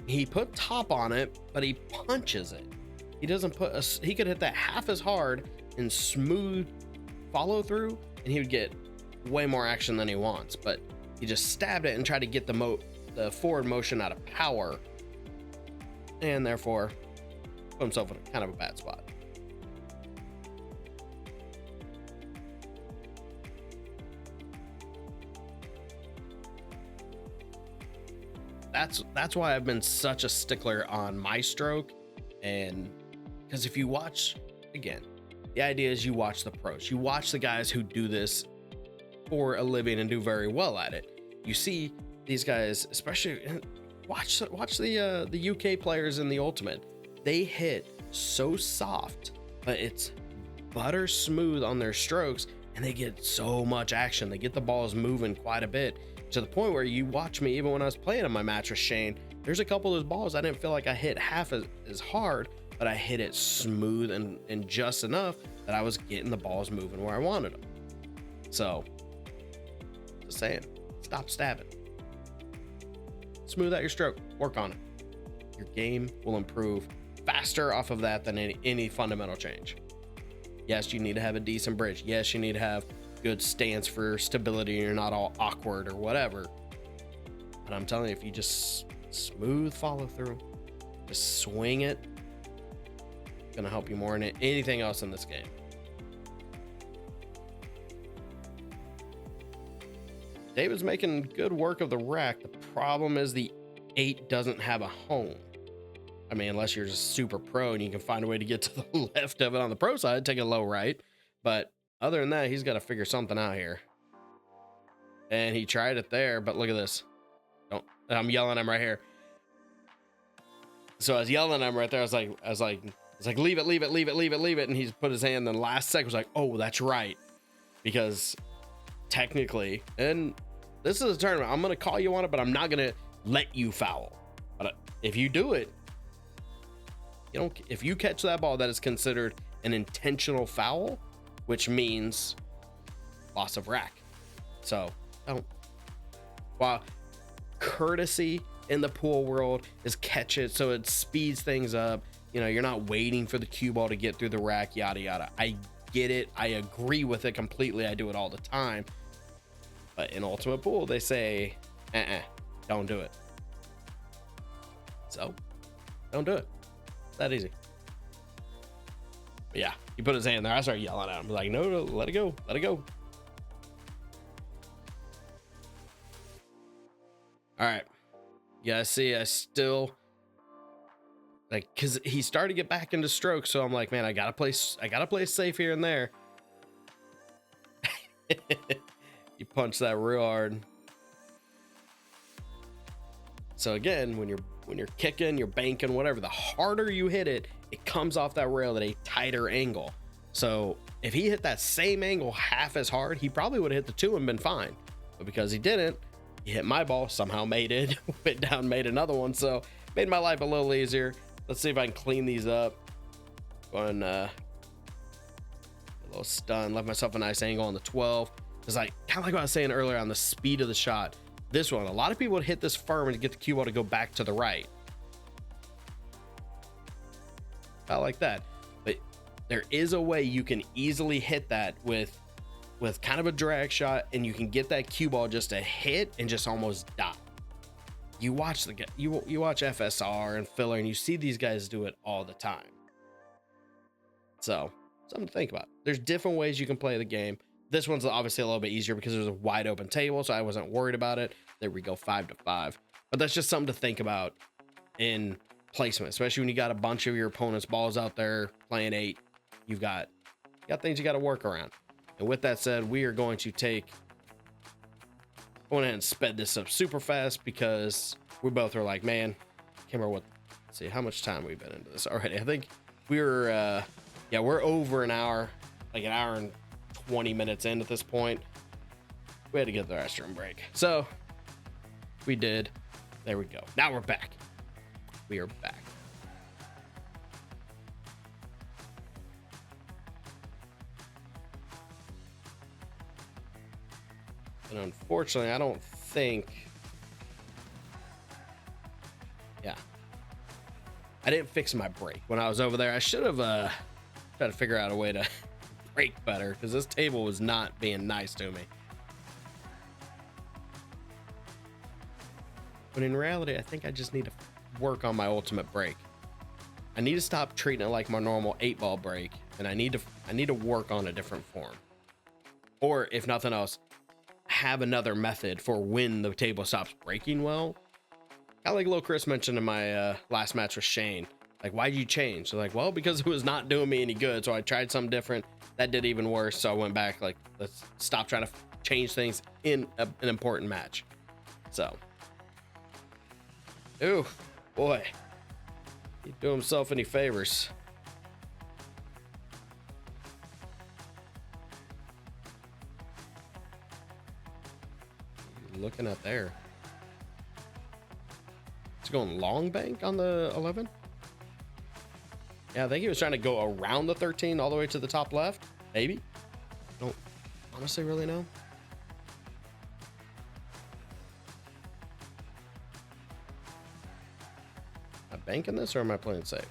He put top on it, but he punches it. He doesn't put a. He could hit that half as hard and smooth follow through, and he would get way more action than he wants. But he just stabbed it and tried to get the forward motion out of power, and therefore put himself in kind of a bad spot. That's why I've been such a stickler on my stroke, and because if you watch, again, the idea is you watch the pros, you watch the guys who do this for a living and do very well at it. You see these guys, especially watch the UK players in the Ultimate. They hit so soft, but it's butter smooth on their strokes, and they get so much action. They get the balls moving quite a bit, to the point where you watch me, even when I was playing on my match with Shane, there's a couple of those balls I didn't feel like I hit half as hard, but I hit it smooth and just enough that I was getting the balls moving where I wanted them. So, just saying, stop stabbing. Smooth out your stroke, work on it. Your game will improve faster off of that than any fundamental change. Yes, you need to have a decent bridge. Yes, you need to have good stance for stability and you're not all awkward or whatever. But I'm telling you, if you just smooth follow through, just swing it, it's gonna help you more than anything else in this game. David's making good work of the rack. The problem is the 8 doesn't have a home. I mean, unless you're just super pro and you can find a way to get to the left of it on the pro side, take a low right. But other than that, he's got to figure something out here. And he tried it there, but look at this. I'm yelling at him right here. So I was yelling at him right there. I was like, leave it. And he's put his hand in the last second. Was like, oh, that's right. Because technically, and this is a tournament, I'm going to call you on it, but I'm not going to let you foul. But if you do it, if you catch that ball, that is considered an intentional foul, which means loss of rack. So don't. While courtesy in the pool world is catch it so it speeds things up, you're not waiting for the cue ball to get through the rack, yada yada. I get it, I agree with it completely, I do it all the time. But in Ultimate Pool, they say don't do it. So don't do it. It's that easy. But yeah, he put his hand there. I started yelling at him. Like, no, let it go. Let it go. All right. Yeah, see, I still, because he started to get back into stroke. So I'm like, man, I gotta play safe here and there. You punch that real hard. So again, when you're kicking, you're banking, whatever, the harder you hit it, it comes off that rail at a tighter angle. So if he hit that same angle half as hard, he probably would have hit the 2 and been fine. But because he didn't, he hit my ball, somehow made it, went down, made another one. So made my life a little easier. Let's see if I can clean these up. Going a little stun, left myself a nice angle on the 12. It's like kind of like what I was saying earlier on the speed of the shot. This one, a lot of people would hit this firm and get the cue ball to go back to the right. I like that. But there is a way you can easily hit that with kind of a drag shot, and you can get that cue ball just to hit and just almost die. You watch you watch FSR and Filler, and you see these guys do it all the time. So something to think about. There's different ways you can play the game. This one's obviously a little bit easier because there's a wide open table, so I wasn't worried about it. There we go, 5-5. But that's just something to think about in placement, especially when you got a bunch of your opponent's balls out there playing 8. You got things you got to work around. And with that said, we are going to went ahead and sped this up super fast because we both were like, man, can't remember let's see how much time we've been into this already. I think we're over an hour, like an hour and 20 minutes in at this point. We had to get the restroom break. So we did. There we go. Now we're back. We are back. And unfortunately, I don't think, yeah, I didn't fix my brake when I was over there. I should have tried to figure out a way to brake better, because this table was not being nice to me. But in reality, I think I just need to work on my ultimate brake. I need to stop treating it like my normal 8-ball brake, and I need to work on a different form. Or if nothing else, have another method for when the table stops braking well. Kind of like little Chris mentioned in my last match with Shane. Like, why'd you change? So like, well, because it was not doing me any good, so I tried something different. That did even worse, so I went back, like, let's stop trying to change things in an important match. So, ooh, boy, he do himself any favors. Looking at there, it's going long bank on the 11. Yeah, I think he was trying to go around the 13 all the way to the top left. Maybe. Don't honestly really know. Am I banking this or am I playing safe?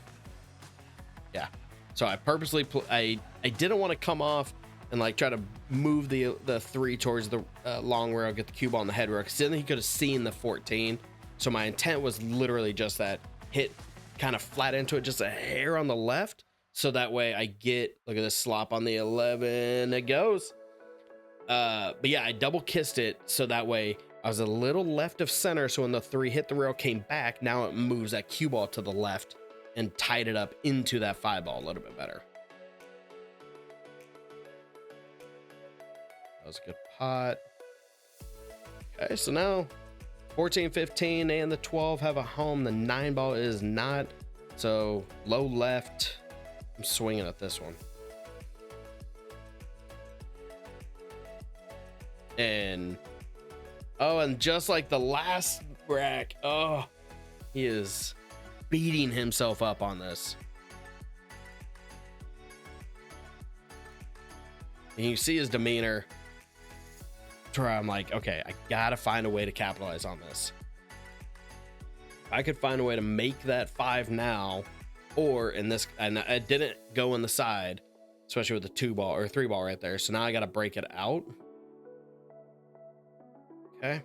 Yeah. So I purposely I didn't want to come off and like try to move the 3 towards the long rail, get the cue ball on the head rail, because then he could have seen the 14. So my intent was literally just that, hit kind of flat into it, just a hair on the left, so that way I get, look at this slop on the 11, it goes. But yeah, I double kissed it so that way I was a little left of center, so when the 3 hit the rail, came back, now it moves that cue ball to the left and tied it up into that 5-ball a little bit better. That was a good pot. Okay, so now 14, 15, and the 12 have a home. The 9-ball is not. So low left. I'm swinging at this one. And oh, and just like the last rack, oh, he is beating himself up on this. And you see his demeanor, where I'm like, okay, I gotta find a way to capitalize on this. If I could find a way to make that 5 now, or in this, and I didn't go in the side, especially with the 2-ball or 3-ball right there. So now I gotta break it out. Okay.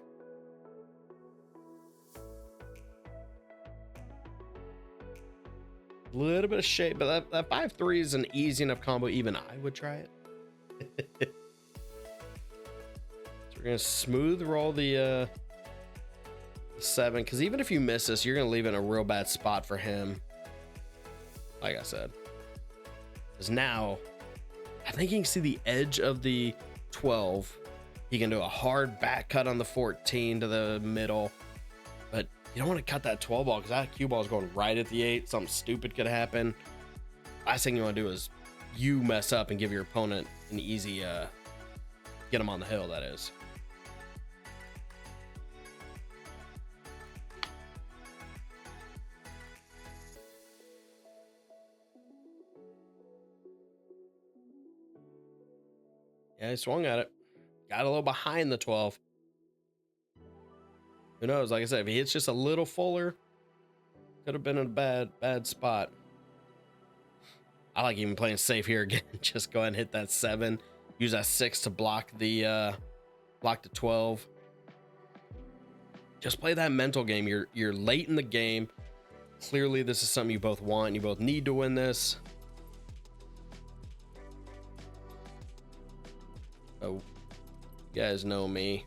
A little bit of shape, but that 5-3 is an easy enough combo. Even I would try it. We're gonna smooth roll the 7, because even if you miss this, you're gonna leave it in a real bad spot for him. Like I said, because now I think you can see the edge of the 12. He can do a hard back cut on the 14 to the middle, but you don't want to cut that 12-ball because that cue ball is going right at the 8. Something stupid could happen. Last thing you want to do is you mess up and give your opponent an easy get him on the hill, that is. Yeah, he swung at it. Got a little behind the 12. Who knows? Like I said, if he hits just a little fuller, could have been in a bad spot. I like even playing safe here again. Just go ahead and hit that 7. Use that 6 to block the 12. Just play that mental game. You're late in the game. Clearly, this is something you both want. You both need to win this. Oh, you guys know me.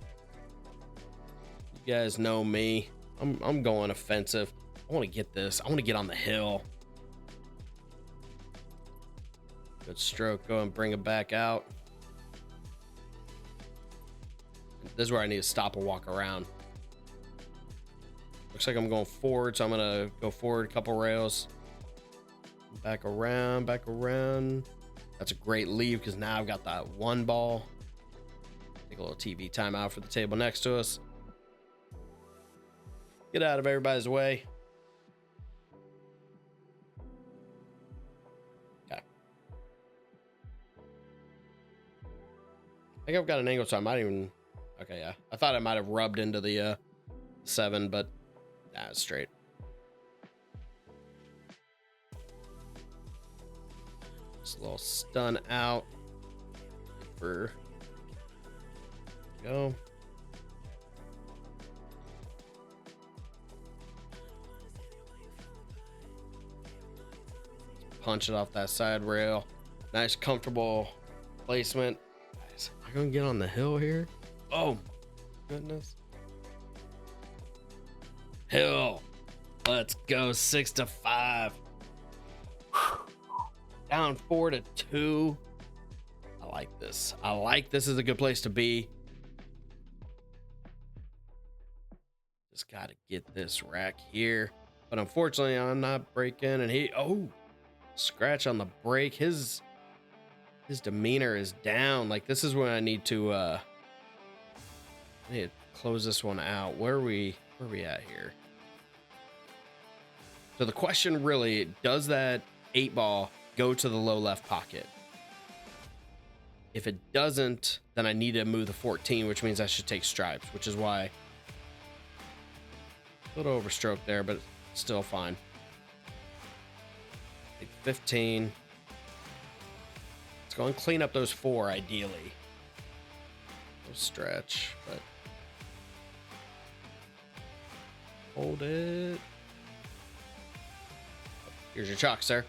You guys know me. I'm going offensive. I want to get this. I want to get on the hill. Good stroke. Go and bring it back out. This is where I need to stop and walk around. Looks like I'm going forward, so I'm gonna go forward a couple rails. Back around, back around. That's a great leave because now I've got that 1-ball. Take a little TV timeout for the table next to us. Get out of everybody's way. Okay. I think I've got an angle, so I Okay, yeah. I thought I might have rubbed into the 7, but nah, it's straight. Just a little stun out. For go. Punch it off that side rail. Nice, comfortable placement. Am I gonna get on the hill here? Oh, goodness. Hill. Let's go. 6-5. Down 4-2. I like this. I like this is a good place to be. Just gotta get this rack here. But unfortunately, I'm not breaking. And he, oh, scratch on the brake. His demeanor is down. Like, this is when I need to close this one out. Where are we at here? So the question really, does that 8-ball go to the low left pocket? If it doesn't, then I need to move the 14, which means I should take stripes, which is why a little overstroke there, but still fine. Take 15. Let's go and clean up those 4, ideally. No stretch, but hold it. Here's your chalk, sir.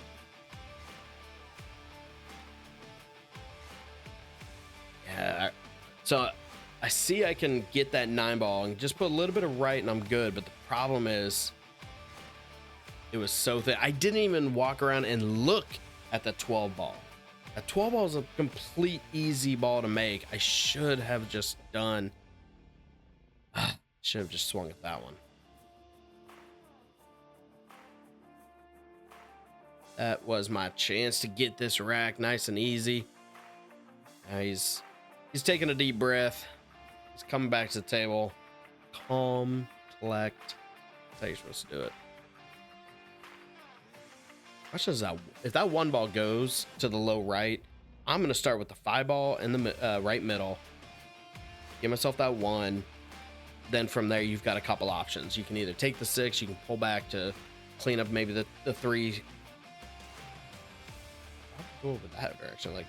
Yeah, so I see I can get that 9-ball and just put a little bit of right and I'm good, but the problem is it was so thin. I didn't even walk around and look at the 12-ball. A 12-ball is a complete easy ball to make. I should have just done. Should have just swung at that one. That was my chance to get this rack nice and easy. Now he's taking a deep breath. He's coming back to the table. Calm, collect. That's how you're supposed to do it. Question is that if that 1-ball goes to the low right, I'm gonna start with the 5-ball in the right middle. Give myself that 1. Then from there, you've got a couple options. You can either take the 6, you can pull back to clean up maybe the 3. I'll go over that direction. Like,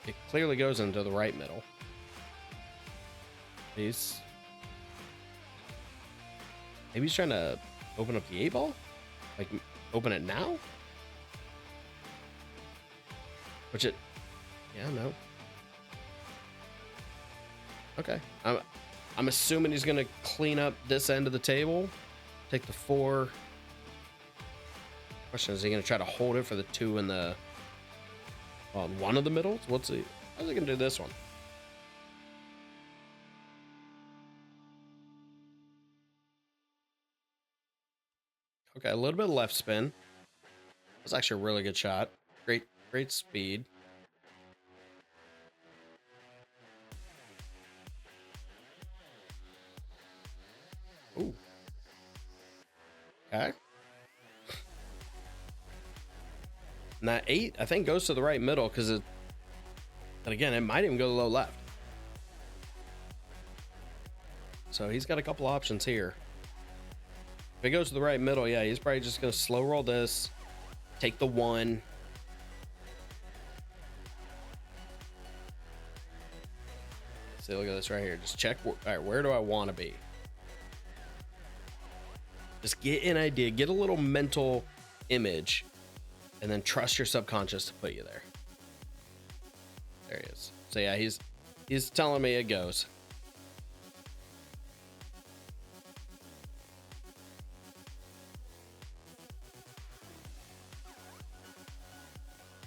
it clearly goes into the right middle. Maybe he's trying to open up the 8-ball? Like, open it now? Which it, yeah, no. Okay. I'm assuming he's gonna clean up this end of the table. Take the 4. Question is he gonna try to hold it for the 2 and the one of the middles? How's he gonna do this one? Okay, a little bit of left spin. That was actually a really good shot. Great speed. Ooh. Okay. And that 8, I think, goes to the right middle because it. But again, it might even go to low left. So he's got a couple options here. If it goes to the right middle, yeah, he's probably just gonna slow roll this, take the 1. See, look at this right here. Just check. All right, where do I want to be? Just get an idea, get a little mental image, and then trust your subconscious to put you there. There he is. So yeah, he's telling me it goes.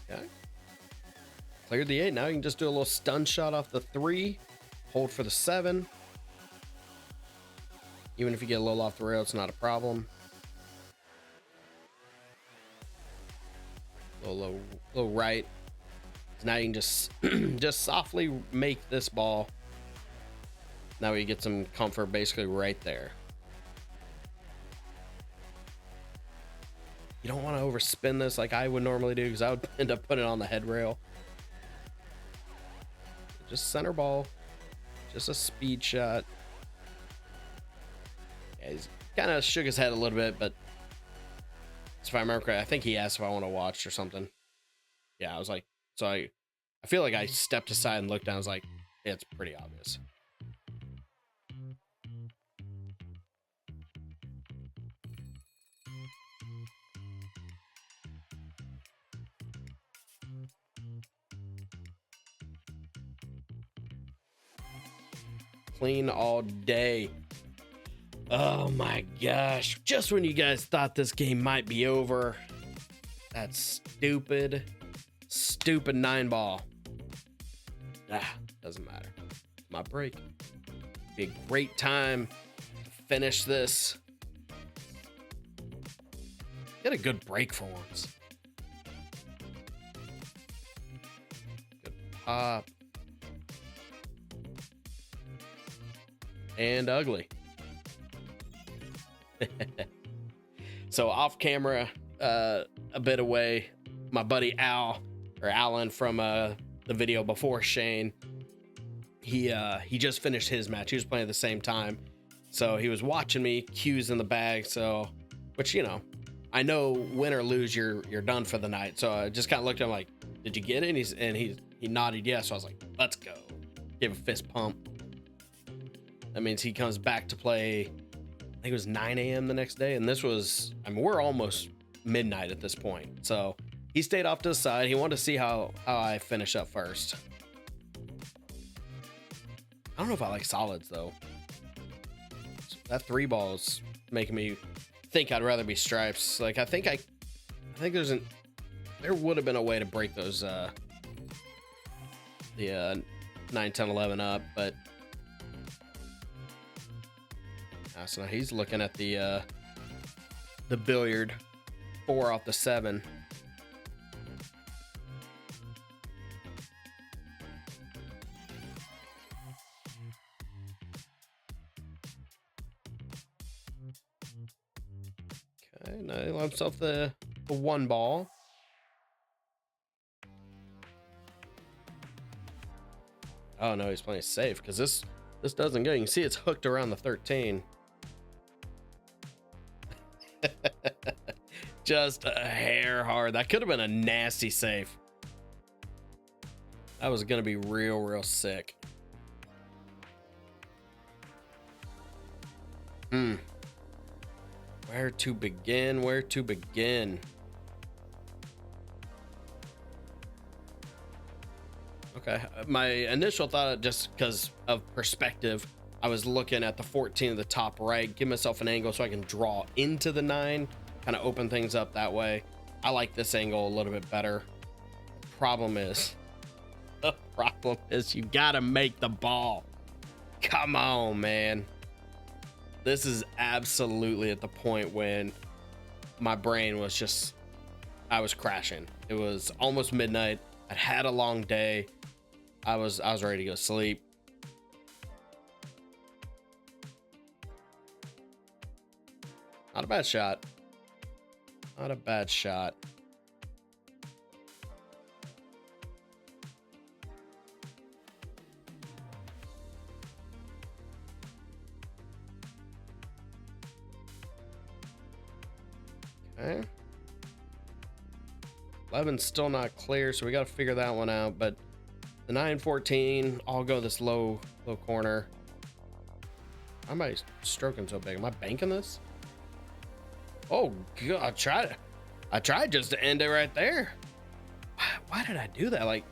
Okay. Cleared the 8. Now you can just do a little stun shot off the 3. Hold for the 7. Even if you get a little off the rail, it's not a problem. Low right. So now you can just just softly make this ball. Now you get some comfort basically right there. You don't want to overspin this like I would normally do because I would end up putting it on the head rail. Just center ball. Just a speed shot. Yeah, he's kind of shook his head a little bit, but if I remember correctly, I think he asked if I want to watch or something. Yeah, I was like, so I feel like I stepped aside and looked down. I was like, yeah, it's pretty obvious. Clean all day. Oh my gosh. Just when you guys thought this game might be over, that stupid 9-ball. Doesn't matter. My break. Be a great time to finish this. Get a good break for once. Good pop. And ugly. So off camera, a bit away, my buddy Alan from the video before Shane, he just finished his match. He was playing at the same time, so he was watching me, cues in the bag. So, which, you know, I know win or lose, you're done for the night. So I just kind of looked at him like, did you get it? And he nodded yes. So I was like, let's go. Give a fist pump. That means he comes back to play, I think it was 9 a.m. the next day. And this was, I mean, we're almost midnight at this point. So he stayed off to the side. He wanted to see how I finish up first. I don't know if I like solids though. That 3-ball is making me think I'd rather be stripes. Like, I think there would have been a way to break those, the 9, 10, 11 up, but so now he's looking at the billiard 4 off the 7. Okay, now he left himself the 1-ball. Oh no, he's playing safe because this doesn't go. You can see it's hooked around the 13. Just a hair hard. That could have been a nasty save. That was gonna be real sick. Where to begin? Okay, my initial thought, just because of perspective, I was looking at the 14 at the top right, give myself an angle so I can draw into the 9, kind of open things up that way. I like this angle a little bit better. The problem is you gotta make the ball. Come on, man. This is absolutely at the point when my brain was just, I was crashing. It was almost midnight. I'd had a long day. I was ready to go sleep. Not a bad shot. Not a bad shot. Okay. 11's still not clear, so we got to figure that one out. But the 9, 14, I'll go this low corner. Why am I stroking so big? Am I banking this? Oh God, I tried just to end it right there. Why did I do that? Like,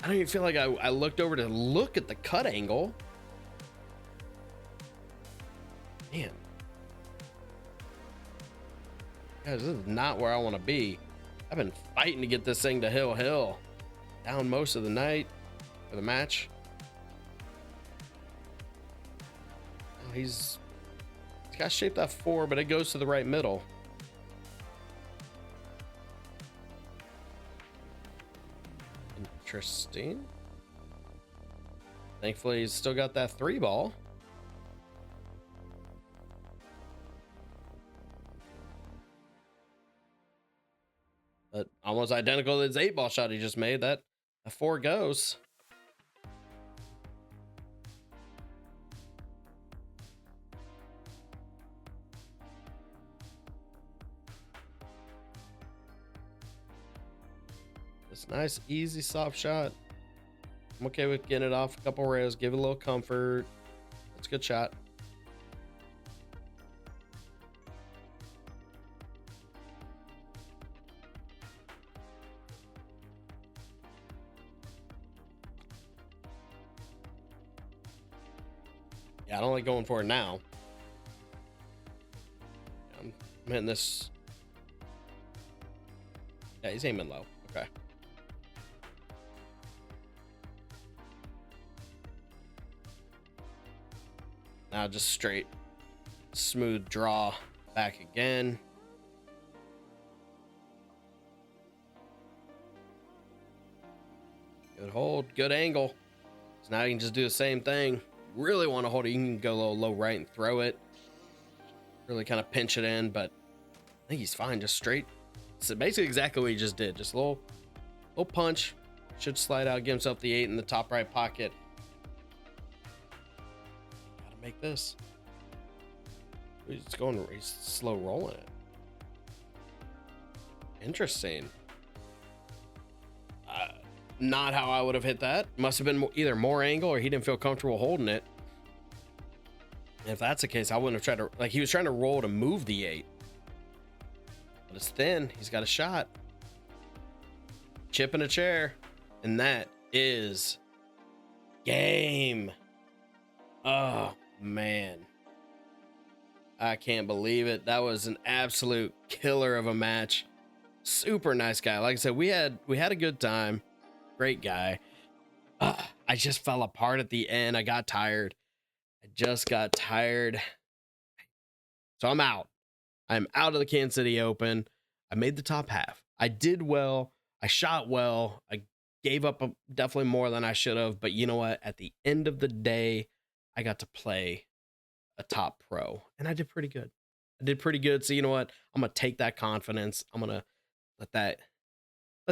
I don't even feel like I looked over to look at the cut angle. Man. Guys, this is not where I want to be. I've been fighting to get this thing to hill. Down most of the night for the match. Oh, he's got shaped that 4, but it goes to the right middle. Interesting. Thankfully, he's still got that 3-ball. But almost identical to his 8-ball shot he just made. That a 4 goes. It's nice, easy, soft shot. I'm okay with getting it off a couple rails, give it a little comfort. It's a good shot. Yeah, I don't like going for it now. I'm hitting this. Yeah, he's aiming low. Okay. Now just straight, smooth draw back again. Good hold, good angle. So now you can just do the same thing. Really want to hold it, you can go a little low right and throw it. Really kind of pinch it in, but I think he's fine. Just straight. So basically exactly what he just did. Just a little punch. Should slide out, give himself the 8 in the top right pocket. Gotta make this. He's slow rolling it. Interesting. Not how I would have hit that. Must have been either more angle or he didn't feel comfortable holding it. And if that's the case, I wouldn't have tried to, like, he was trying to roll to move the 8. But it's thin. He's got a shot. Chip in a chair. And that is game. Oh, man. I can't believe it. That was an absolute killer of a match. Super nice guy. Like I said, we had a good time. Great guy. I just fell apart at the end. I got tired. I just got tired. So I'm out. I'm out of the Kansas City Open. I made the top half. I did well. I shot well. I gave up definitely more than I should have. But you know what? At the end of the day, I got to play a top pro. And I did pretty good. So you know what? I'm going to take that confidence. I'm going to let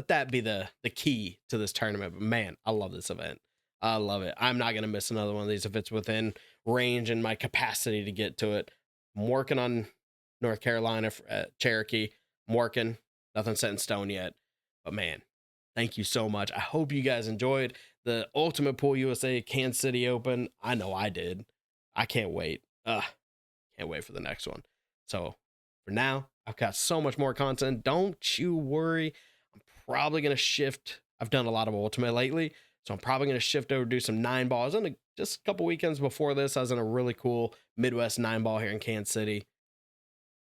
that be the key to this tournament. But man, I love this event. I love it. I'm not going to miss another one of these if it's within range and my capacity to get to it. I'm working on North Carolina, Cherokee. I'm working. Nothing set in stone yet. But man, thank you so much. I hope you guys enjoyed the Ultimate Pool USA Kansas City Open. I know I did. I can't wait. Can't wait for the next one. So for now, I've got so much more content. Don't you worry. I'm probably going to shift. I've done a lot of Ultimate lately, so I'm probably going to shift over to do some 9-balls. Just a couple weekends before this, I was in a really cool Midwest 9-ball here in Kansas City,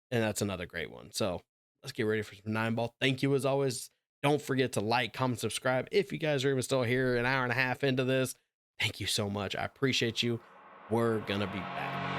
and that's another great one. So let's get ready for some 9-ball. Thank you as always. Don't forget to like, comment, subscribe. If you guys are even still here an hour and a half into this, thank you so much. I appreciate you. We're going to be back.